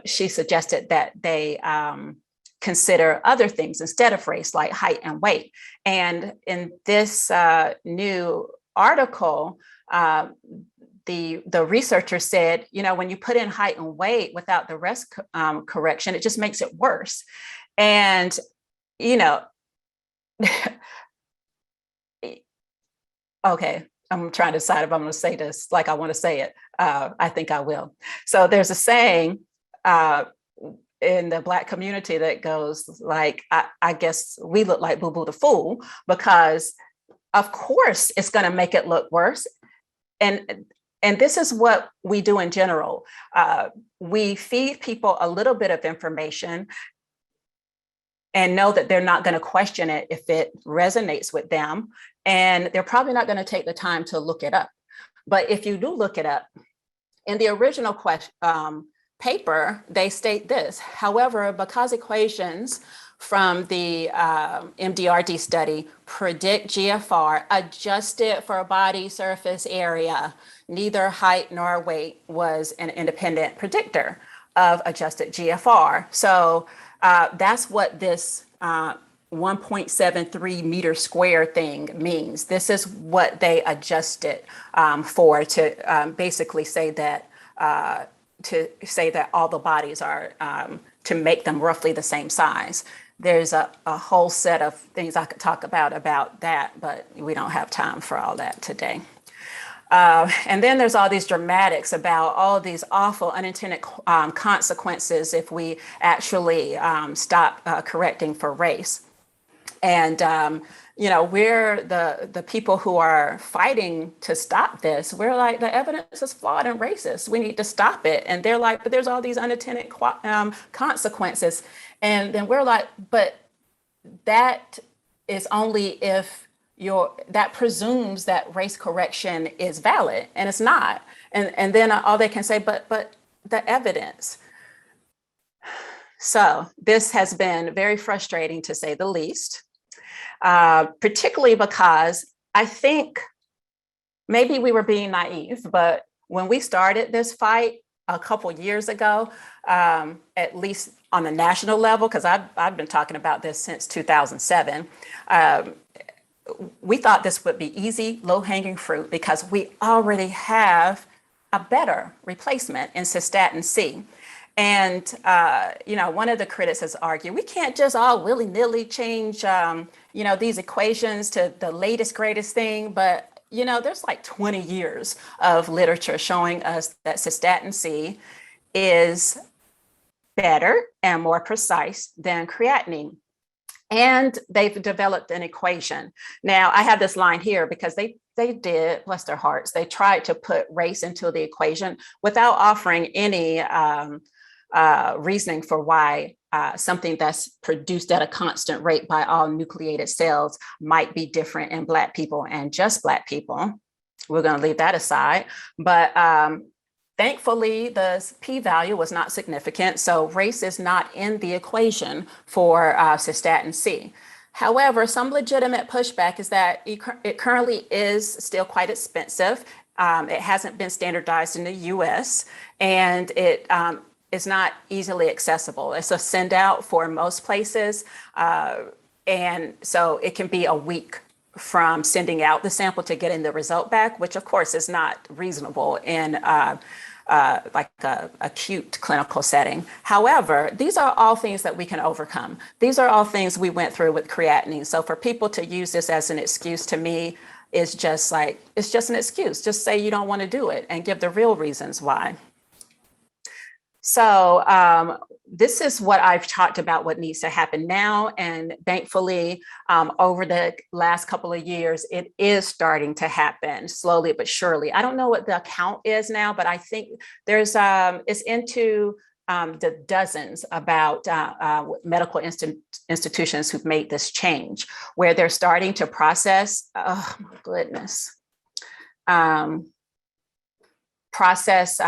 she suggested that they consider other things instead of race, like height and weight. And in this new article, the researcher said, you know, when you put in height and weight without the rest correction, it just makes it worse. And, you know, okay, I'm trying to decide if I'm going to say this like I want to say it. I think I will. So there's a saying in the Black community that goes like, I guess we look like Boo Boo the Fool, because of course it's going to make it look worse. And this is what we do in general. We feed people a little bit of information and know that they're not going to question it if it resonates with them. And they're probably not going to take the time to look it up. But if you do look it up, in the original paper, they state this. However, because equations from the MDRD study predict GFR adjusted for body surface area, neither height nor weight was an independent predictor of adjusted GFR. So that's what this 1.73 meter square thing means. This is what they adjusted for, to basically say that all the bodies are, to make them roughly the same size. There's a whole set of things I could talk about that, but we don't have time for all that today. And then there's all these dramatics about all these awful unintended consequences if we actually stop correcting for race. And, you know, we're the people who are fighting to stop this. We're like, the evidence is flawed and racist. We need to stop it. And they're like, but there's all these unintended consequences. And then we're like, but that is only if that presumes that race correction is valid, and it's not. And then all they can say, but the evidence. So this has been very frustrating, to say the least, particularly because I think maybe we were being naive, but when we started this fight a couple years ago, at least on the national level, because I've been talking about this since 2007, we thought this would be easy, low-hanging fruit, because we already have a better replacement in cystatin C. And, you know, one of the critics has argued, we can't just all willy-nilly change, you know, these equations to the latest, greatest thing. But, you know, there's like 20 years of literature showing us that cystatin C is better and more precise than creatinine. And they've developed an equation. Now, I have this line here because they did, bless their hearts, they tried to put race into the equation without offering any reasoning for why something that's produced at a constant rate by all nucleated cells might be different in Black people and just Black people. We're going to leave that aside. But thankfully, the p-value was not significant, so race is not in the equation for cystatin C. However, some legitimate pushback is that it currently is still quite expensive. It hasn't been standardized in the US, and it is not easily accessible. It's a send out for most places, and so it can be a week from sending out the sample to getting the result back, which of course is not reasonable in like a acute clinical setting. However, these are all things that we can overcome. These are all things we went through with creatinine. So for people to use this as an excuse, to me, is just like, it's just an excuse. Just say you don't want to do it and give the real reasons why. So this is what I've talked about, what needs to happen now. And thankfully, over the last couple of years, it is starting to happen slowly but surely. I don't know what the count is now, but I think there's it's into the dozens about medical institutions who've made this change, where they're starting to process, oh my goodness, process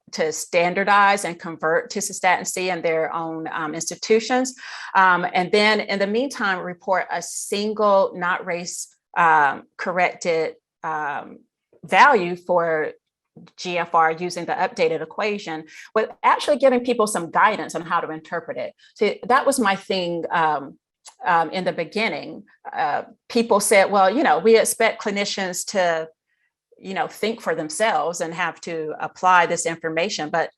to standardize and convert to cystatin C in their own institutions. And then in the meantime, report a single not race corrected value for GFR using the updated equation, with actually giving people some guidance on how to interpret it. So that was my thing in the beginning. People said, well, you know, we expect clinicians to think for themselves and have to apply this information. But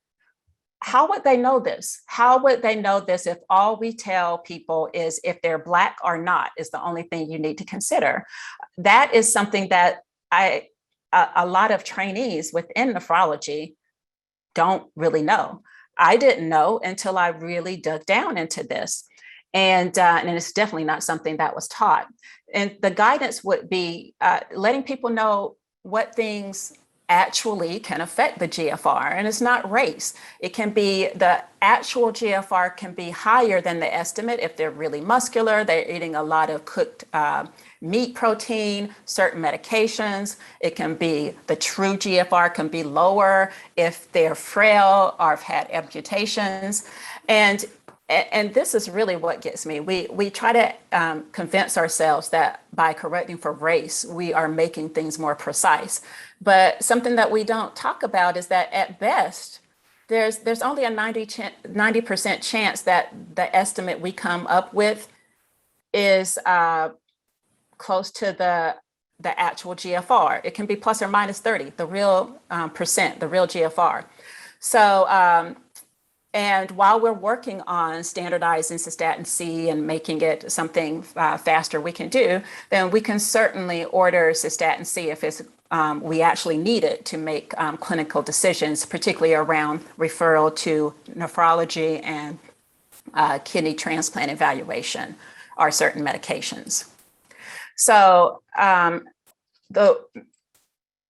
how would they know this? How would they know this if all we tell people is if they're Black or not is the only thing you need to consider? That is something that a lot of trainees within nephrology don't really know. I didn't know until I really dug down into this. And it's definitely not something that was taught. And the guidance would be letting people know what things actually can affect the GFR. And it's not race. It can be the actual GFR can be higher than the estimate if they're really muscular, they're eating a lot of cooked meat protein, certain medications. It can be the true GFR can be lower if they're frail or have had amputations. And this is really what gets me. We try to convince ourselves that by correcting for race, we are making things more precise. But something that we don't talk about is that at best, there's only a 90% chance that the estimate we come up with is close to the actual GFR. It can be plus or minus 30, the real percent, the real GFR. So, and while we're working on standardizing cystatin C and making it something faster we can do, then we can certainly order cystatin C if it's we actually need it to make clinical decisions, particularly around referral to nephrology and kidney transplant evaluation or certain medications. So the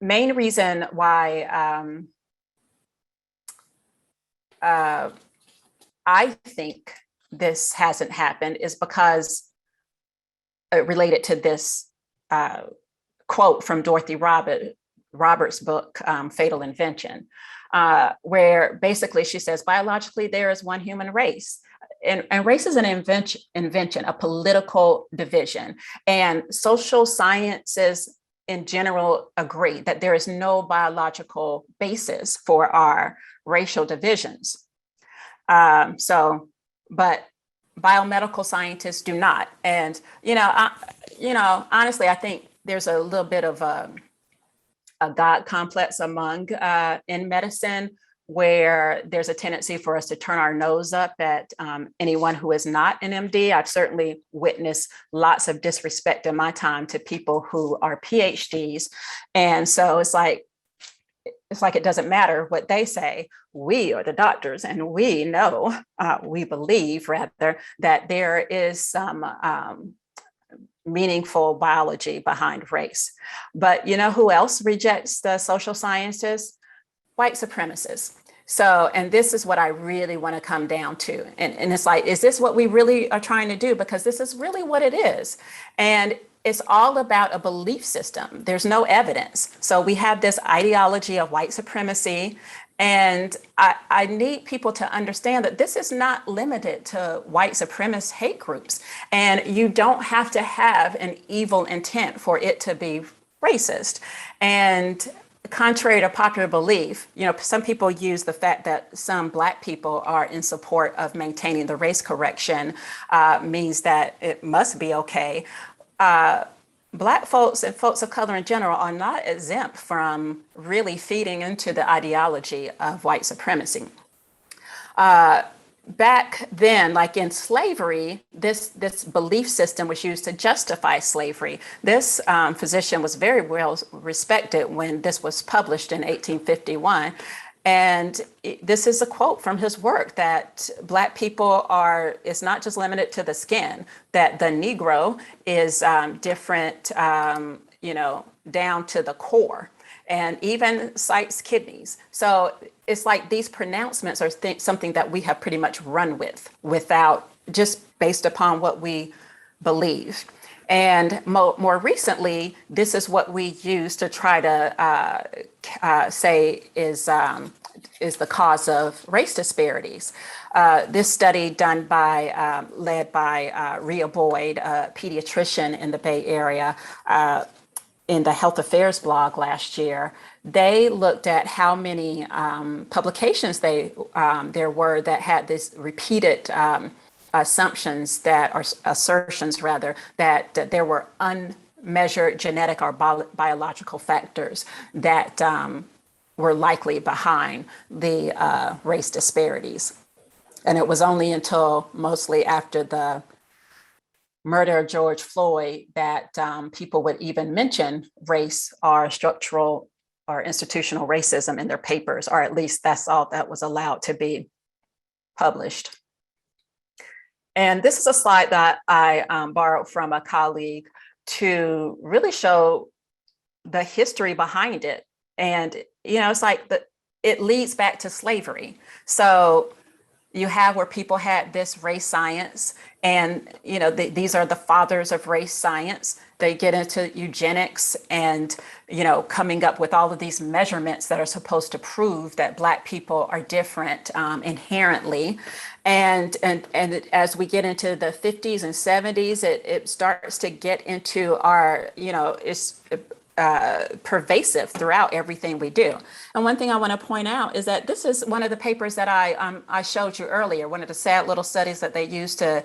main reason why I think this hasn't happened is because related to this quote from Dorothy Roberts' book, Fatal Invention, where basically she says, biologically, there is one human race. And race is an invention, a political division. And social sciences in general agree that there is no biological basis for our racial divisions. But biomedical scientists do not. And, honestly, I think there's a little bit of a God complex among in medicine, where there's a tendency for us to turn our nose up at anyone who is not an MD. I've certainly witnessed lots of disrespect in my time to people who are PhDs. And so it's like it doesn't matter what they say. We are the doctors, and we know, we believe rather, that there is some meaningful biology behind race. But you know who else rejects the social sciences? White supremacists. So, and this is what I really want to come down to. And it's like, is this what we really are trying to do? Because this is really what it is. And it's all about a belief system. There's no evidence. So we have this ideology of white supremacy. And I need people to understand that this is not limited to white supremacist hate groups. And you don't have to have an evil intent for it to be racist. And contrary to popular belief, some people use the fact that some Black people are in support of maintaining the race correction means that it must be okay. Black folks and folks of color in general are not exempt from really feeding into the ideology of white supremacy. Back then, like in slavery, this belief system was used to justify slavery. This physician was very well respected when this was published in 1851. And this is a quote from his work that Black people are, it's not just limited to the skin, that the Negro is different, down to the core, and even cites kidneys. So it's like these pronouncements are something that we have pretty much run with without, just based upon what we believe. And more recently, this is what we use to try to say is the cause of race disparities. This study led by Rhea Boyd, a pediatrician in the Bay Area, in the Health Affairs blog last year, they looked at how many publications there were that had this repeated assertions that there were unmeasured genetic or biological factors that were likely behind the race disparities. And it was only until mostly after the murder of George Floyd that people would even mention race or structural or institutional racism in their papers, or at least that's all that was allowed to be published. And this is a slide that I borrowed from a colleague to really show the history behind it. And, it's like it leads back to slavery. So you have where people had this race science, and these are the fathers of race science. They get into eugenics and coming up with all of these measurements that are supposed to prove that Black people are different inherently. And as we get into the 50s and 70s, it starts to get into our, it's pervasive throughout everything we do. And one thing I want to point out is that this is one of the papers that I showed you earlier, one of the sad little studies that they use to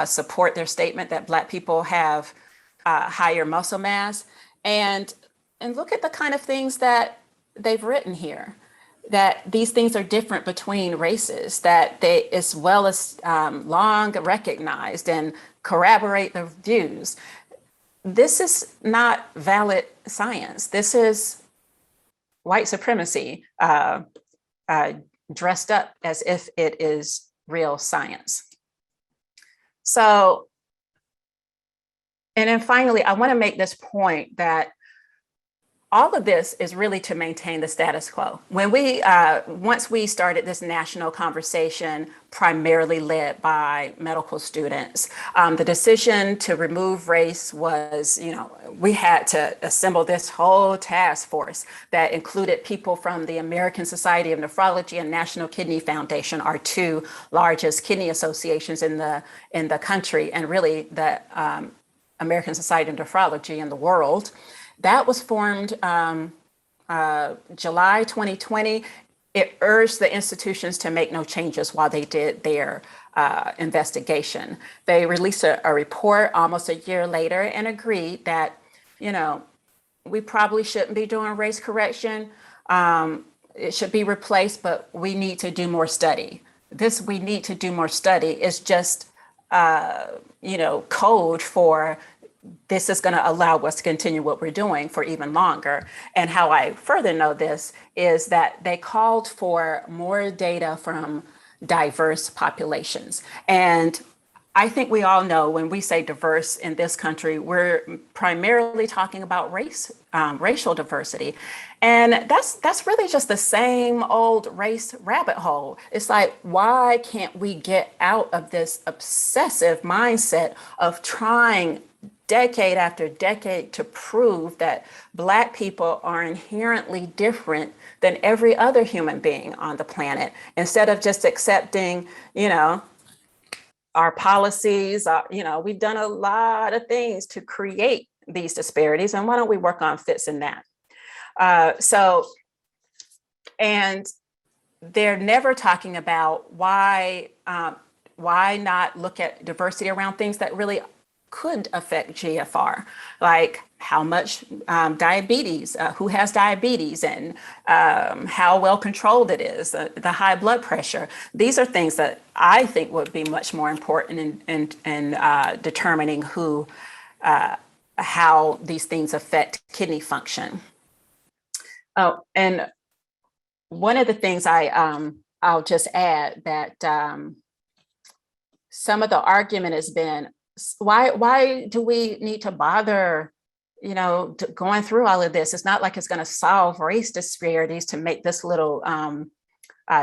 support their statement that Black people have higher muscle mass. And look at the kind of things that they've written here, that these things are different between races, that they as well as long recognized and corroborate the views. This is not valid science. This is white supremacy dressed up as if it is real science. So, and then finally, I want to make this point that all of this is really to maintain the status quo. When once we started this national conversation, primarily led by medical students, the decision to remove race was, we had to assemble this whole task force that included people from the American Society of Nephrology and National Kidney Foundation, our two largest kidney associations in the country, and really the American Society of Nephrology in the world. That was formed July 2020. It urged the institutions to make no changes while they did their investigation. They released a report almost a year later and agreed that, we probably shouldn't be doing race correction. It should be replaced, but we need to do more study. This "we need to do more study" is just, code for this is going to allow us to continue what we're doing for even longer. And how I further know this is that they called for more data from diverse populations. And I think we all know when we say diverse in this country, we're primarily talking about racial diversity. And that's really just the same old race rabbit hole. It's like, why can't we get out of this obsessive mindset of trying decade after decade to prove that Black people are inherently different than every other human being on the planet, instead of just accepting, our policies, we've done a lot of things to create these disparities, and why don't we work on fixing that? And they're never talking about why not look at diversity around things that really could affect GFR, like how much diabetes, who has diabetes, and how well controlled it is, the high blood pressure. These are things that I think would be much more important in determining how these things affect kidney function. Oh, and one of the things I'll just add that some of the argument has been, why do we need to bother, going through all of this? It's not like it's going to solve race disparities to make this little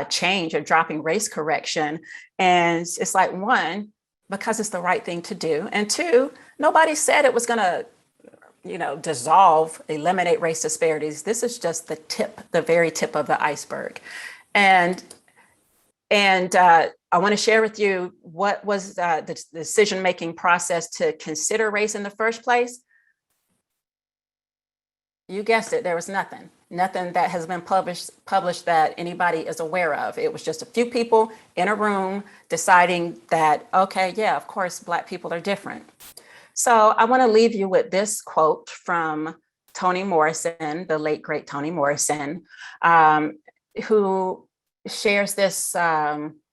change of dropping race correction. And it's like, one, because it's the right thing to do. And two, nobody said it was going to, eliminate race disparities. This is just the very tip of the iceberg. And I want to share with you what was the decision-making process to consider race in the first place. You guessed it, there was nothing that has been published that anybody is aware of. It was just a few people in a room deciding that, okay, yeah, of course, Black people are different. So I want to leave you with this quote from Toni Morrison, the late, great Toni Morrison, who shares this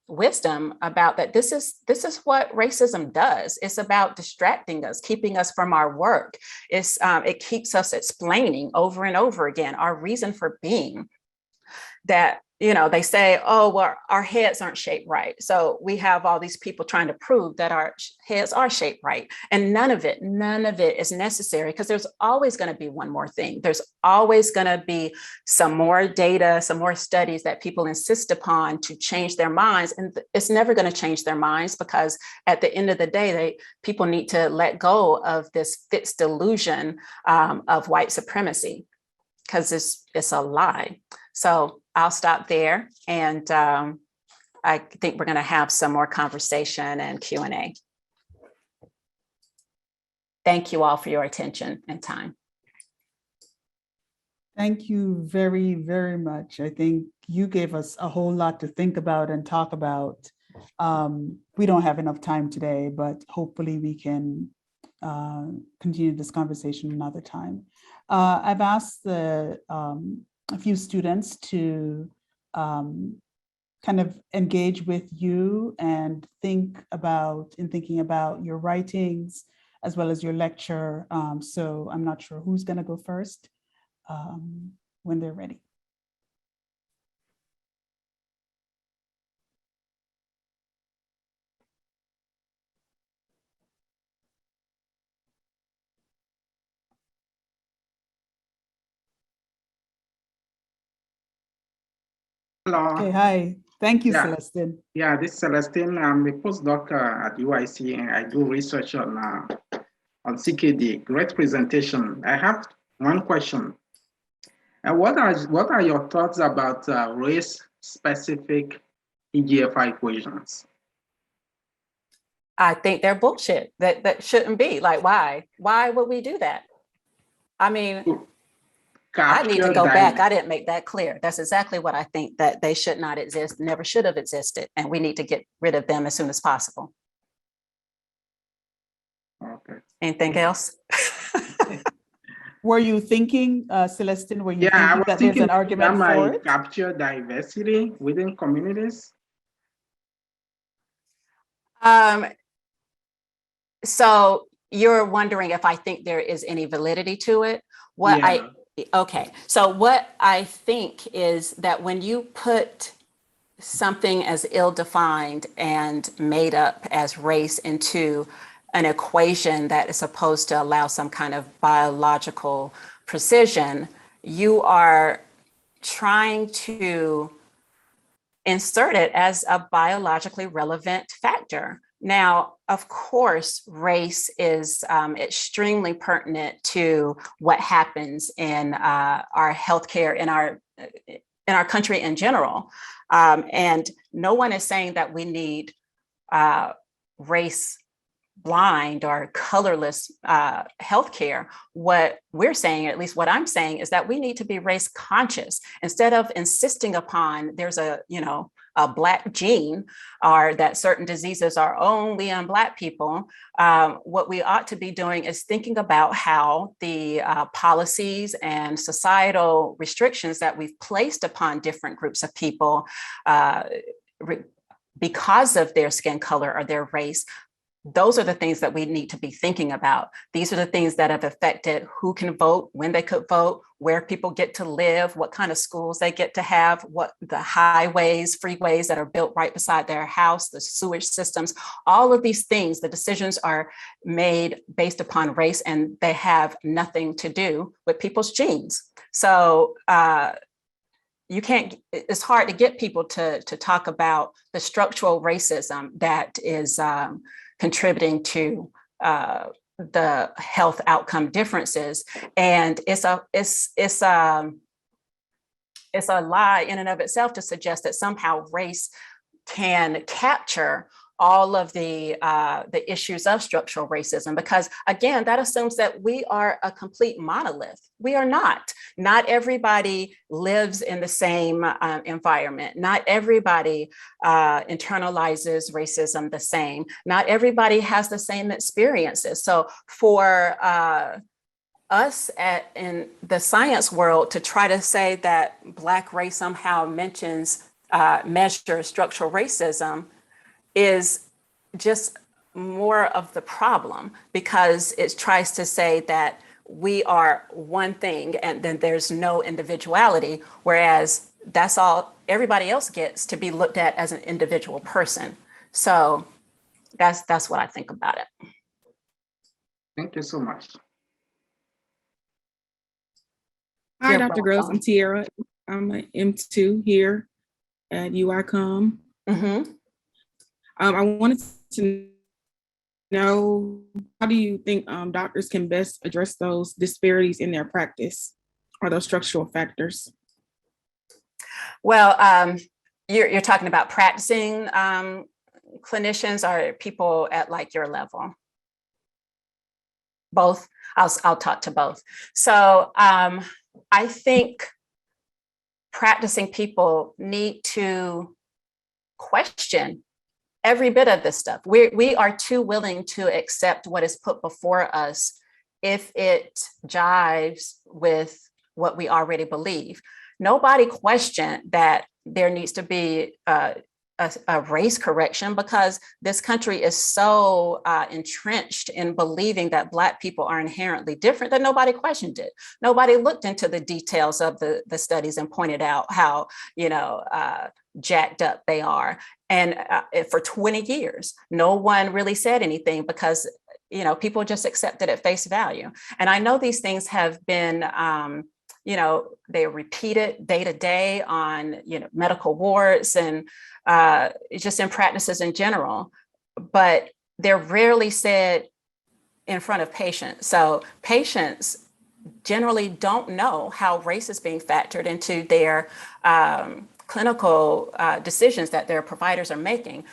wisdom about that this is what racism does. It's about distracting us, keeping us from our work. It keeps us explaining over and over again our reason for being. That, they say, oh, well, our heads aren't shaped right. So we have all these people trying to prove that our heads are shaped right. And none of it is necessary, because there's always going to be one more thing. There's always going to be some more data, some more studies that people insist upon to change their minds. And it's never going to change their minds, because at the end of the day, people need to let go of this fixed delusion of white supremacy, because it's a lie. So I'll stop there, and I think we're going to have some more conversation and Q&A. Thank you all for your attention and time. Thank you very, very much. I think you gave us a whole lot to think about and talk about. We don't have enough time today, but hopefully we can continue this conversation another time. I've asked a few students to kind of engage with you and thinking about your writings as well as your lecture. So I'm not sure who's going to go first when they're ready. Hello. Okay, hi. Thank you, Yeah. Celestine. Yeah, this is Celestine. I'm a postdoc at UIC, and I do research on CKD. Great presentation. I have one question. What are your thoughts about race-specific eGFR equations? I think they're bullshit. That shouldn't be. Like, why? Why would we do that? I mean, I need to go back. I didn't make that clear. That's exactly what I think, that they should not exist, never should have existed, and we need to get rid of them as soon as possible. Okay. Anything else? Were you thinking, Celestine, were you thinking that there's an argument for it? Capture diversity within communities? So you're wondering if I think there is any validity to it? Okay, so what I think is that when you put something as ill-defined and made up as race into an equation that is supposed to allow some kind of biological precision, you are trying to insert it as a biologically relevant factor. Now, of course, race is extremely pertinent to what happens in our healthcare, in our country in general. And no one is saying that we need race blind or colorless healthcare. What we're saying, at least what I'm saying, is that we need to be race conscious. Instead of insisting upon there's a Black gene, or that certain diseases are only in Black people, what we ought to be doing is thinking about how the policies and societal restrictions that we've placed upon different groups of people because of their skin color or their race those are the things that we need to be thinking about. These are the things that have affected who can vote, when they could vote, where people get to live, what kind of schools they get to have, what the highways, freeways that are built right beside their house, the sewage systems, all of these things, the decisions are made based upon race, and they have nothing to do with people's genes. So it's hard to get people to talk about the structural racism that is contributing to the health outcome differences. And it's a lie in and of itself to suggest that somehow race can capture all of the issues of structural racism, because again, that assumes that we are a complete monolith. We are not. Not everybody lives in the same environment. Not everybody internalizes racism the same. Not everybody has the same experiences. So for us in the science world to try to say that Black race somehow measures structural racism is just more of the problem, because it tries to say that we are one thing and then there's no individuality, whereas that's all everybody else gets to be looked at as an individual person. So that's what I think about it. Thank you so much. Hi, You're Dr. Grubbs. welcome. I'm Tiara. I'm an M2 here at UICOM. Mm-hmm. I wanted to know, how do you think doctors can best address those disparities in their practice, or those structural factors? Well, you're talking about practicing clinicians or people at like your level? Both. I'll talk to both. So I think practicing people need to question every bit of this stuff. We are too willing to accept what is put before us if it jives with what we already believe. Nobody questioned that there needs to be a race correction, because this country is so entrenched in believing that Black people are inherently different that nobody questioned it. Nobody looked into the details of the studies and pointed out how, jacked up they are. And for 20 years, no one really said anything, because, people just accepted at face value. And I know these things have been, they're repeated day to day on, medical wards and just in practices in general, but they're rarely said in front of patients. So patients generally don't know how race is being factored into their clinical decisions that their providers are making.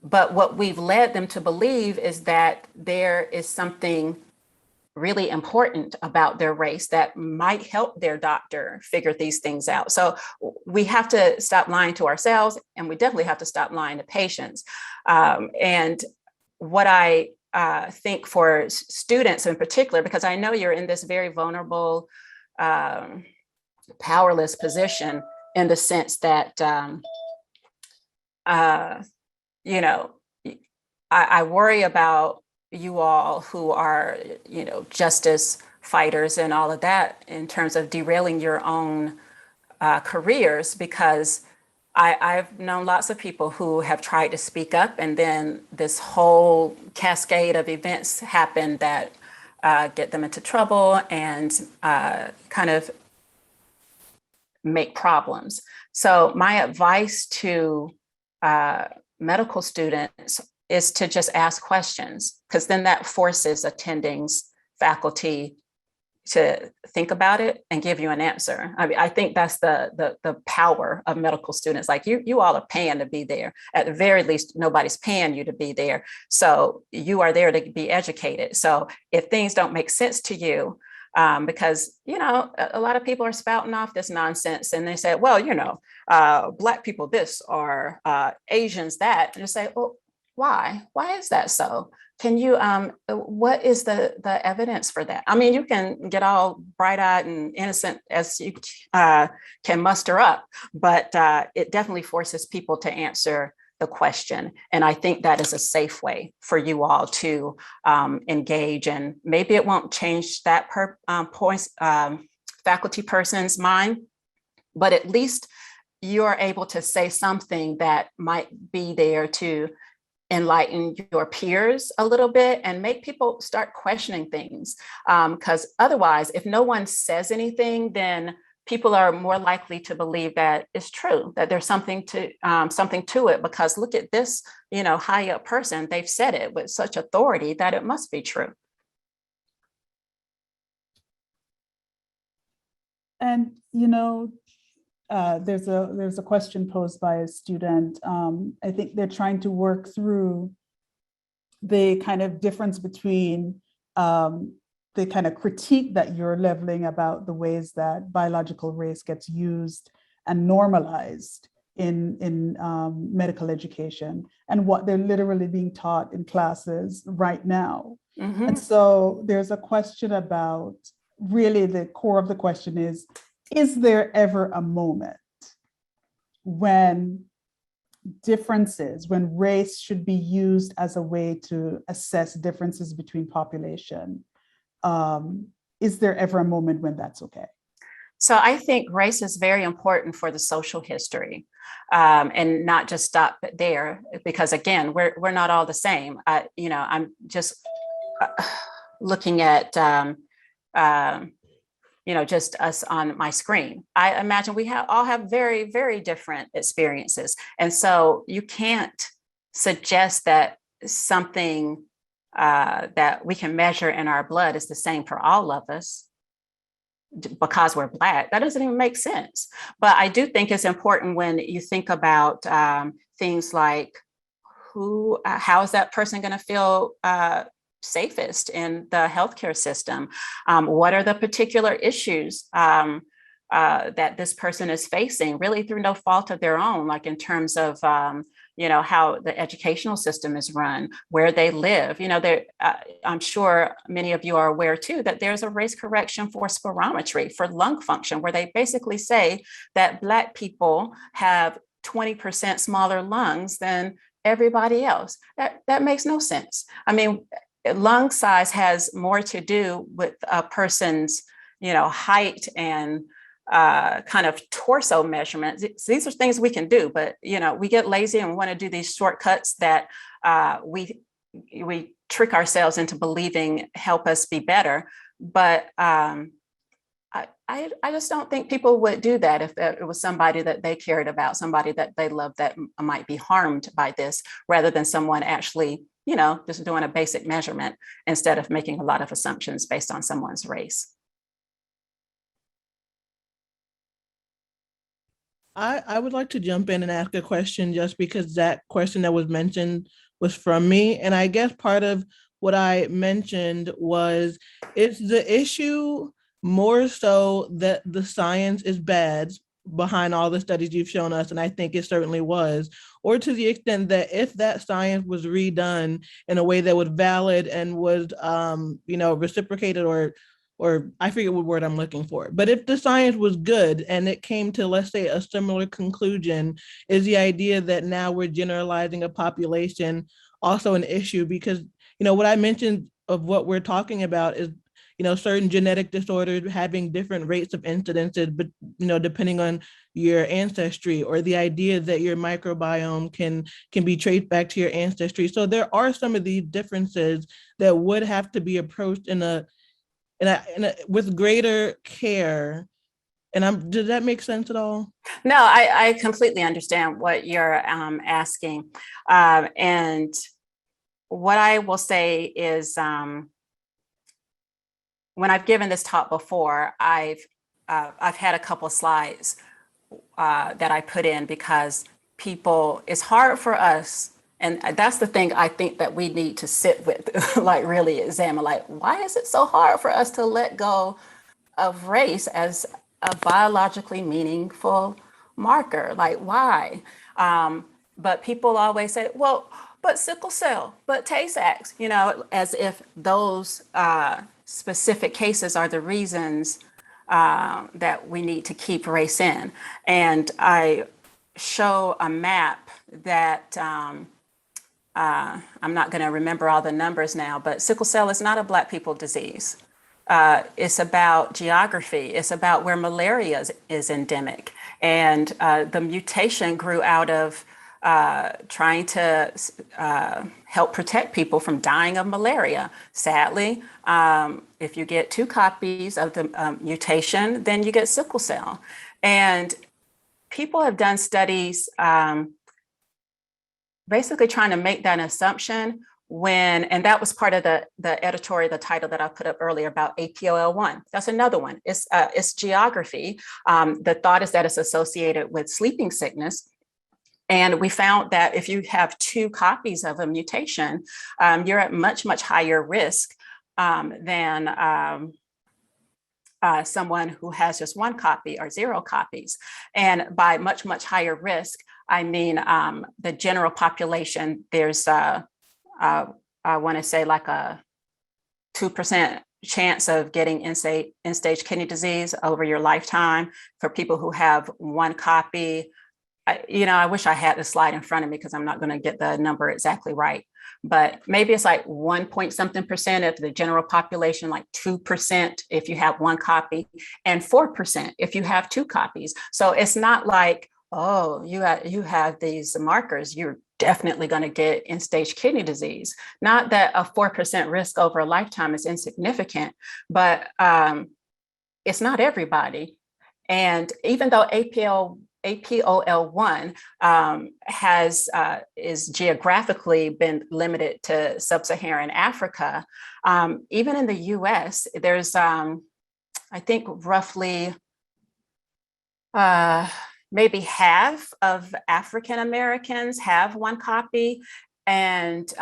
But what we've led them to believe is that there is something really important about their race that might help their doctor figure these things out. So we have to stop lying to ourselves, and we definitely have to stop lying to patients. And what I think for students in particular, because I know you're in this very vulnerable, powerless position, in the sense that, I worry about you all who are, justice fighters and all of that, in terms of derailing your own careers, because I've known lots of people who have tried to speak up, and then this whole cascade of events happen that get them into trouble and kind of make problems. So my advice to medical students is to just ask questions, because then that forces attendings, faculty to think about it and give you an answer. I mean, I think that's the power of medical students. Like you all are paying to be there. At the very least, nobody's paying you to be there. So you are there to be educated. So if things don't make sense to you, because, a lot of people are spouting off this nonsense, and they say, well, Black people this, or Asians that, and you say, well, why is that so? Can you, what is the evidence for that? I mean, you can get all bright-eyed and innocent as you can muster up, but it definitely forces people to answer the question. And I think that is a safe way for you all to engage. And maybe it won't change that faculty person's mind, but at least you're able to say something that might be there to enlighten your peers a little bit and make people start questioning things. Because otherwise, if no one says anything, then people are more likely to believe that it's true, that there's something to it, because look at this, high up person, they've said it with such authority that it must be true. And, there's a question posed by a student. I think they're trying to work through the kind of difference between the kind of critique that you're leveling about the ways that biological race gets used and normalized in medical education and what they're literally being taught in classes right now. Mm-hmm. And so there's a question about, really the core of the question is there ever a moment when when race should be used as a way to assess differences between population? Is there ever a moment when that's okay? So I think race is very important for the social history, and not just stop there, because again, we're not all the same. I'm just looking at, just us on my screen. I imagine we all have very, very different experiences. And so you can't suggest that something that we can measure in our blood is the same for all of us because we're Black. That doesn't even make sense. But I do think it's important when you think about things like how is that person going to feel safest in the healthcare system? What are the particular issues that this person is facing, really through no fault of their own, like in terms of how the educational system is run, where they live. I'm sure many of you are aware too that there's a race correction for spirometry for lung function, where they basically say that Black people have 20% smaller lungs than everybody else. That makes no sense. I mean, lung size has more to do with a person's, height and kind of torso measurements. These are things we can do, but we get lazy and want to do these shortcuts that we trick ourselves into believing help us be better. But I just don't think people would do that if it was somebody that they cared about, somebody that they loved that might be harmed by this, rather than someone actually, just doing a basic measurement instead of making a lot of assumptions based on someone's race. I would like to jump in and ask a question, just because that question that was mentioned was from me. And I guess part of what I mentioned was, it's the issue more so that the science is bad behind all the studies you've shown us, and I think it certainly was, or to the extent that if that science was redone in a way that was valid and was, reciprocated, or I forget what word I'm looking for, but if the science was good and it came to, let's say, a similar conclusion, is the idea that now we're generalizing a population also an issue? Because, what I mentioned of what we're talking about is, certain genetic disorders having different rates of incidences, but, depending on your ancestry, or the idea that your microbiome can be traced back to your ancestry. So there are some of these differences that would have to be approached with greater care. And does that make sense at all? No, I completely understand what you're asking. And what I will say is, when I've given this talk before, I've had a couple of slides that I put in, because it's hard for us, and that's the thing I think that we need to sit with, like really examine, like, why is it so hard for us to let go of race as a biologically meaningful marker? Like, why? But people always say, well, but sickle cell, but Tay-Sachs, as if those specific cases are the reasons that we need to keep race in. And I show a map that I'm not going to remember all the numbers now, but sickle cell is not a Black people disease. It's about geography. It's about where malaria is endemic. And the mutation grew out of trying to help protect people from dying of malaria. Sadly, if you get 2 copies of the mutation, then you get sickle cell. And people have done studies basically trying to make that assumption and that was part of the editorial, the title that I put up earlier about APOL1. That's another one. It's geography. The thought is that it's associated with sleeping sickness. And we found that if you have 2 copies of a mutation, you're at much, much higher risk than someone who has just 1 copy or 0 copies. And by much, much higher risk, I mean the general population, there's I want to say like a 2% chance of getting end-stage kidney disease over your lifetime. For people who have 1 copy, I wish I had the slide in front of me because I'm not going to get the number exactly right. But maybe it's like 1 point something percent of the general population, like 2% if you have 1 copy, and 4% if you have 2 copies. So it's not like, oh, you have these markers, you're definitely going to get end-stage kidney disease. Not that a 4% risk over a lifetime is insignificant, but it's not everybody. And even though APOL1 is geographically been limited to sub-Saharan Africa, even in the US, there's, I think, roughly maybe half of African Americans have 1 copy, and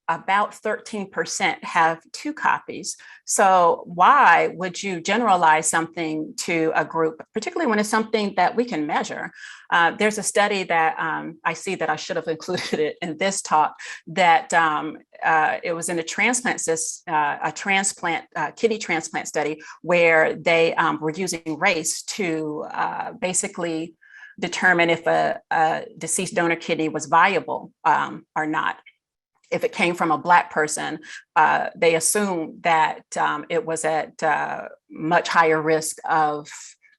about 13% have 2 copies. So why would you generalize something to a group, particularly when it's something that we can measure? There's a study that I see that I should have included it in this talk, that it was in a kidney transplant study where they were using race to basically determine if a deceased donor kidney was viable or not. If it came from a Black person, they assumed that it was at much higher risk of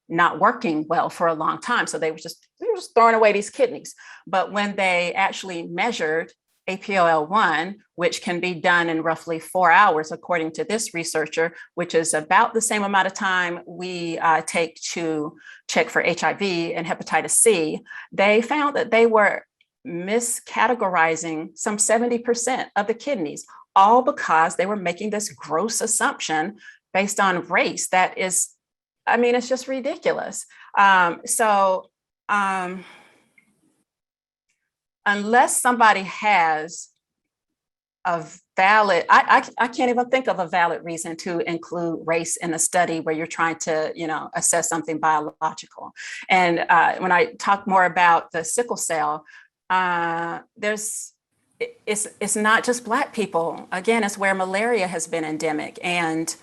not working well for a long time. So they were just throwing away these kidneys. But when they actually measured APOL1, which can be done in roughly 4 hours, according to this researcher, which is about the same amount of time we take to check for HIV and hepatitis C, they found that they were miscategorizing some 70% of the kidneys, all because they were making this gross assumption based on race that is, I mean, it's just ridiculous. Unless somebody has a valid, I can't even think of a valid reason to include race in a study where you're trying to, assess something biological. And when I talk more about the sickle cell, it's not just Black people. Again, it's where malaria has been endemic. And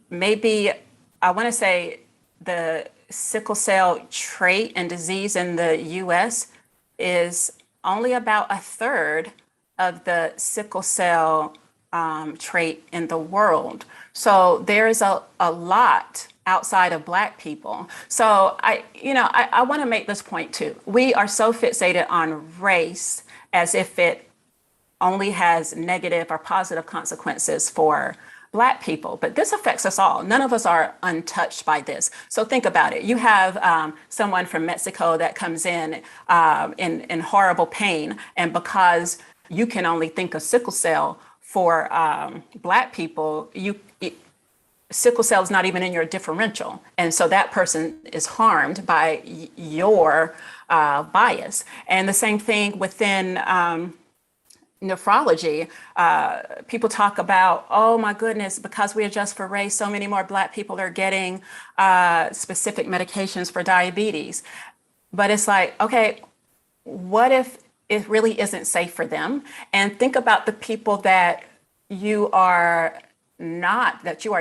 maybe I want to say the sickle cell trait and disease in the US is only about 1/3 of the sickle cell trait in the world. So there is a lot outside of Black people. So I want to make this point too. We are so fixated on race as if it only has negative or positive consequences for Black people, but this affects us all. None of us are untouched by this. So think about it. You have someone from Mexico that comes in horrible pain, and because you can only think of sickle cell for Black people, sickle cell is not even in your differential. And so that person is harmed by your bias. And the same thing within nephrology. People talk about, oh my goodness, because we adjust for race, so many more Black people are getting specific medications for diabetes. But it's like, okay, what if it really isn't safe for them? And think about the people that you are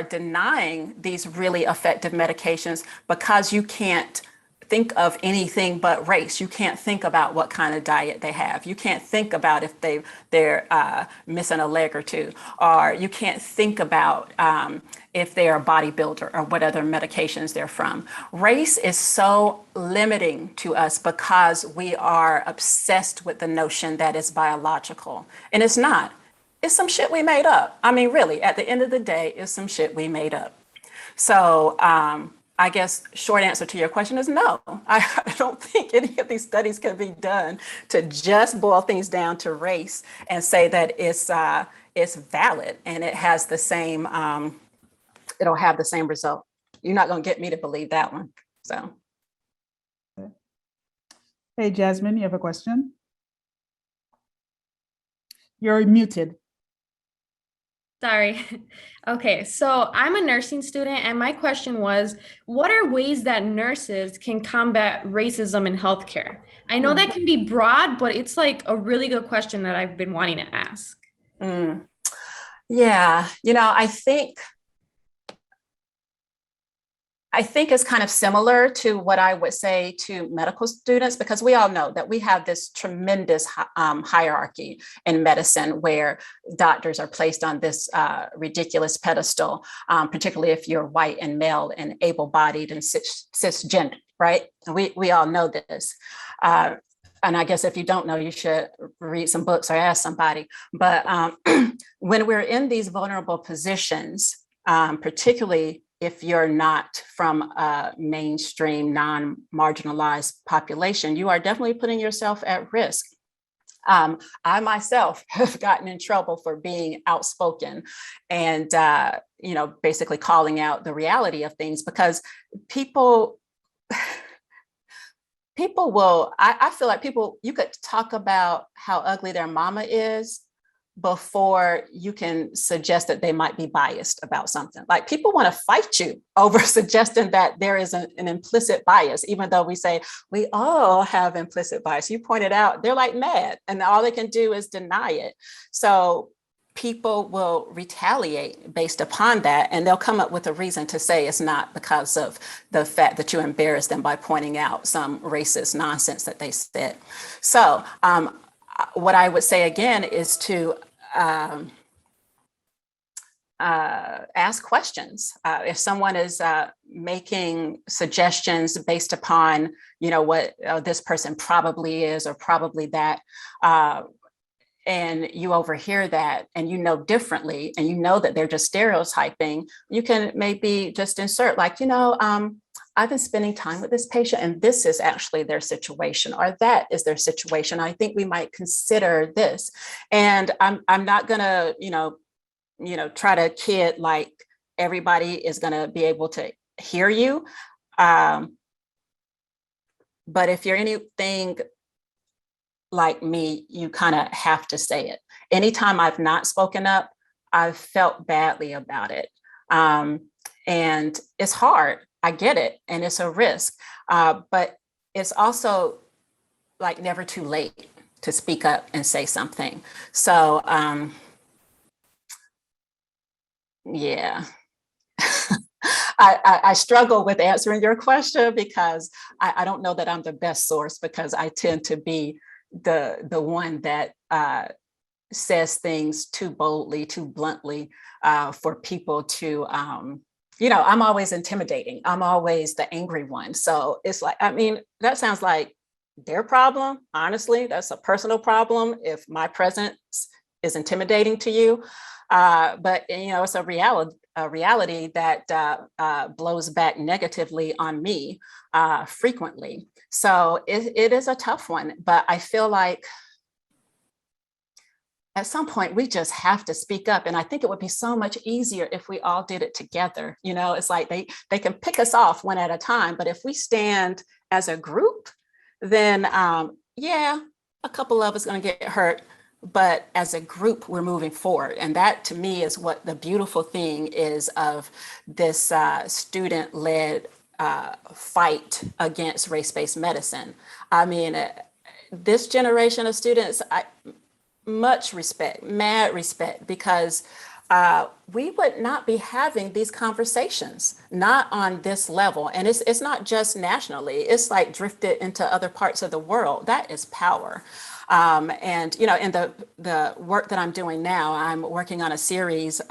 denying these really effective medications because you can't think of anything but race. You can't think about what kind of diet they have. You can't think about if they're missing a leg or two, or you can't think about if they are a bodybuilder or what other medications they're from. Race is so limiting to us because we are obsessed with the notion that it's biological, and it's not. It's some shit we made up. I mean, really, at the end of the day, it's some shit we made up. So I guess short answer to your question is no. I don't think any of these studies can be done to just boil things down to race and say that it's valid and it has the same, it'll have the same result. You're not going to get me to believe that one. So. Hey, Jasmine, you have a question? You're muted. Sorry. Okay, so I'm a nursing student, and my question was, what are ways that nurses can combat racism in healthcare? I know that can be broad, but it's like a really good question that I've been wanting to ask. Yeah, you know, I think it's kind of similar to what I would say to medical students, because we all know that we have this tremendous hierarchy in medicine where doctors are placed on this ridiculous pedestal, particularly if you're white and male and able-bodied and cisgender, right? And we all know this. And I guess if you don't know, you should read some books or ask somebody. But when we're in these vulnerable positions, particularly if you're not from a mainstream, non-marginalized population, you are definitely putting yourself at risk. I myself have gotten in trouble for being outspoken and, you know, basically calling out the reality of things, because people will, I feel like you could talk about how ugly their mama is before you can suggest that they might be biased about something. Like, people want to fight you over suggesting that there is an implicit bias, even though we say we all have implicit bias. You pointed out, they're like mad, and all they can do is deny it. So people will retaliate based upon that, and they'll come up with a reason to say it's not because of the fact that you embarrassed them by pointing out some racist nonsense that they said. So what I would say again is to ask questions. If someone is making suggestions based upon, you know, what this person probably is or probably that, and you overhear that and you know differently, and you know that they're just stereotyping, you can maybe just insert, like, you know, I've been spending time with this patient and this is actually their situation, or that is their situation. I think we might consider this. And I'm not gonna, you know, try to kid like everybody is gonna be able to hear you. But if you're anything like me, you kind of have to say it. Anytime I've not spoken up, I've felt badly about it. And it's hard. I get it. And it's a risk. But it's also like never too late to speak up and say something. So, yeah. I struggle with answering your question because I don't know that I'm the best source, because I tend to be the one that says things too boldly, too bluntly, for people to, you know, I'm always intimidating. I'm always the angry one. So it's like, I mean, that sounds like their problem. Honestly, that's a personal problem if my presence is intimidating to you. But, you know, it's a reality that blows back negatively on me frequently. So it is a tough one, but I feel like at some point we just have to speak up. And I think it would be so much easier if we all did it together. You know, it's like they can pick us off one at a time, but if we stand as a group, then yeah, a couple of us going to get hurt. But as a group, we're moving forward. And that, to me, is what the beautiful thing is of this student-led fight against race-based medicine. I mean, this generation of students, much respect, mad respect, because we would not be having these conversations, not on this level. And it's not just nationally, it's like drifted into other parts of the world. That is power. And, you know, in the work that I'm doing now, I'm working on a series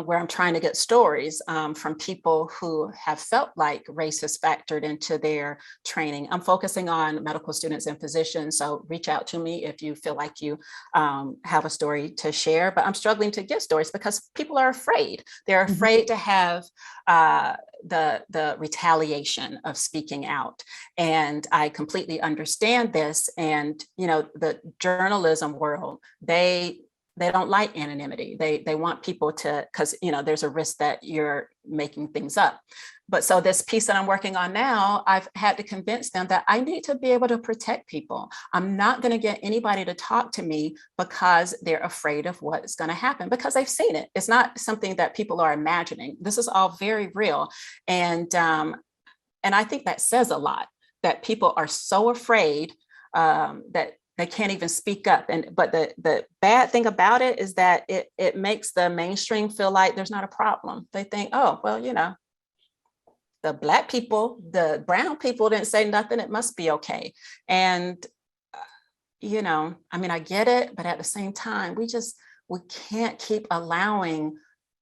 where I'm trying to get stories from people who have felt like race has factored into their training. I'm focusing on medical students and physicians, so reach out to me if you feel like you have a story to share. But I'm struggling to get stories because people are afraid. They're afraid to have the retaliation of speaking out. And I completely understand this. And, you know, the journalism world, they don't like anonymity. They want people to, because, you know, there's a risk that you're making things up. But so this piece that I'm working on now, I've had to convince them that I need to be able to protect people. I'm not going to get anybody to talk to me because they're afraid of what's going to happen, because they've seen it. It's not something that people are imagining. This is all very real. And I think that says a lot, that people are so afraid that they can't even speak up. But the bad thing about it is that it makes the mainstream feel like there's not a problem. They think, oh, well, you know, the Black people, the brown people didn't say nothing, it must be okay. And, you know, I mean, I get it, but at the same time, we can't keep allowing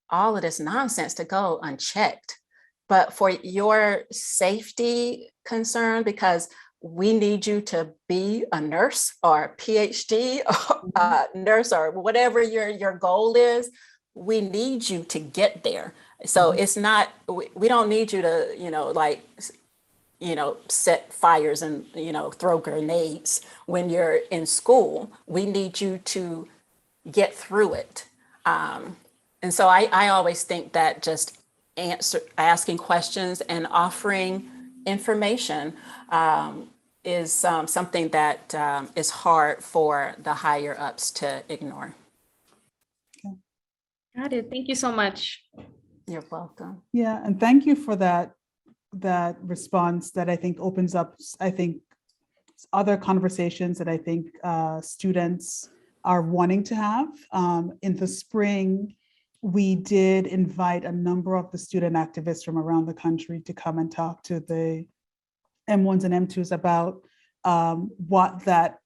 all of this nonsense to go unchecked. But for your safety concern, because we need you to be a nurse or a PhD or nurse or whatever your goal is, we need you to get there. So it's not, we don't need you to, you know, like, you know, set fires and, you know, throw grenades when you're in school. We need you to get through it. And so I always think that just asking questions and offering information is something that is hard for the higher ups to ignore. Got it. Thank you so much. You're welcome. Yeah, and thank you for that response that I think opens up, I think, other conversations that I think students are wanting to have. In the spring, we did invite a number of the student activists from around the country to come and talk to the M1s and M2s about what that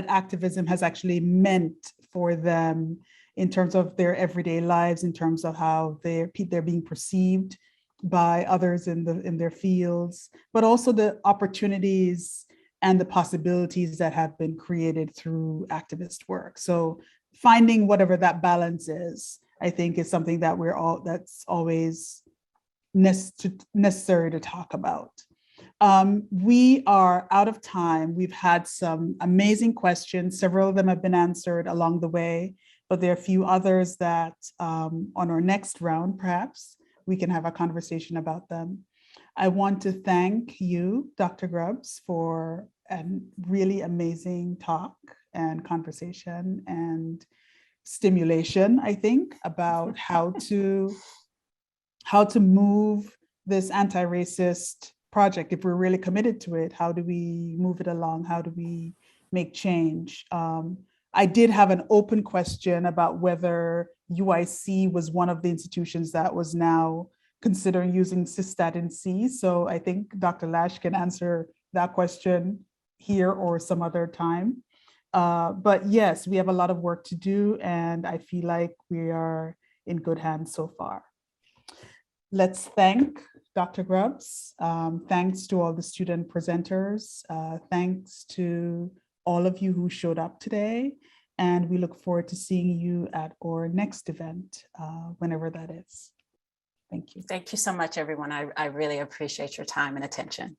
activism has actually meant for them in terms of their everyday lives, in terms of how they're being perceived by others in their fields, but also the opportunities and the possibilities that have been created through activist work. So finding whatever that balance is, I think, is something that that's always necessary to talk about. We are out of time. We've had some amazing questions. Several of them have been answered along the way, but there are a few others that on our next round, perhaps, we can have a conversation about them. I want to thank you, Dr. Grubbs, for a really amazing talk and conversation and stimulation, I think, about how to move this anti-racist project. If we're really committed to it, how do we move it along? How do we make change? I did have an open question about whether UIC was one of the institutions that was now considering using cystatin C. So I think Dr. Lash can answer that question here or some other time. But yes, we have a lot of work to do, and I feel like we are in good hands so far. Let's thank Dr. Grubbs. Thanks to all the student presenters. Thanks to all of you who showed up today. And we look forward to seeing you at our next event, whenever that is. Thank you. Thank you so much, everyone. I really appreciate your time and attention.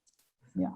Yeah.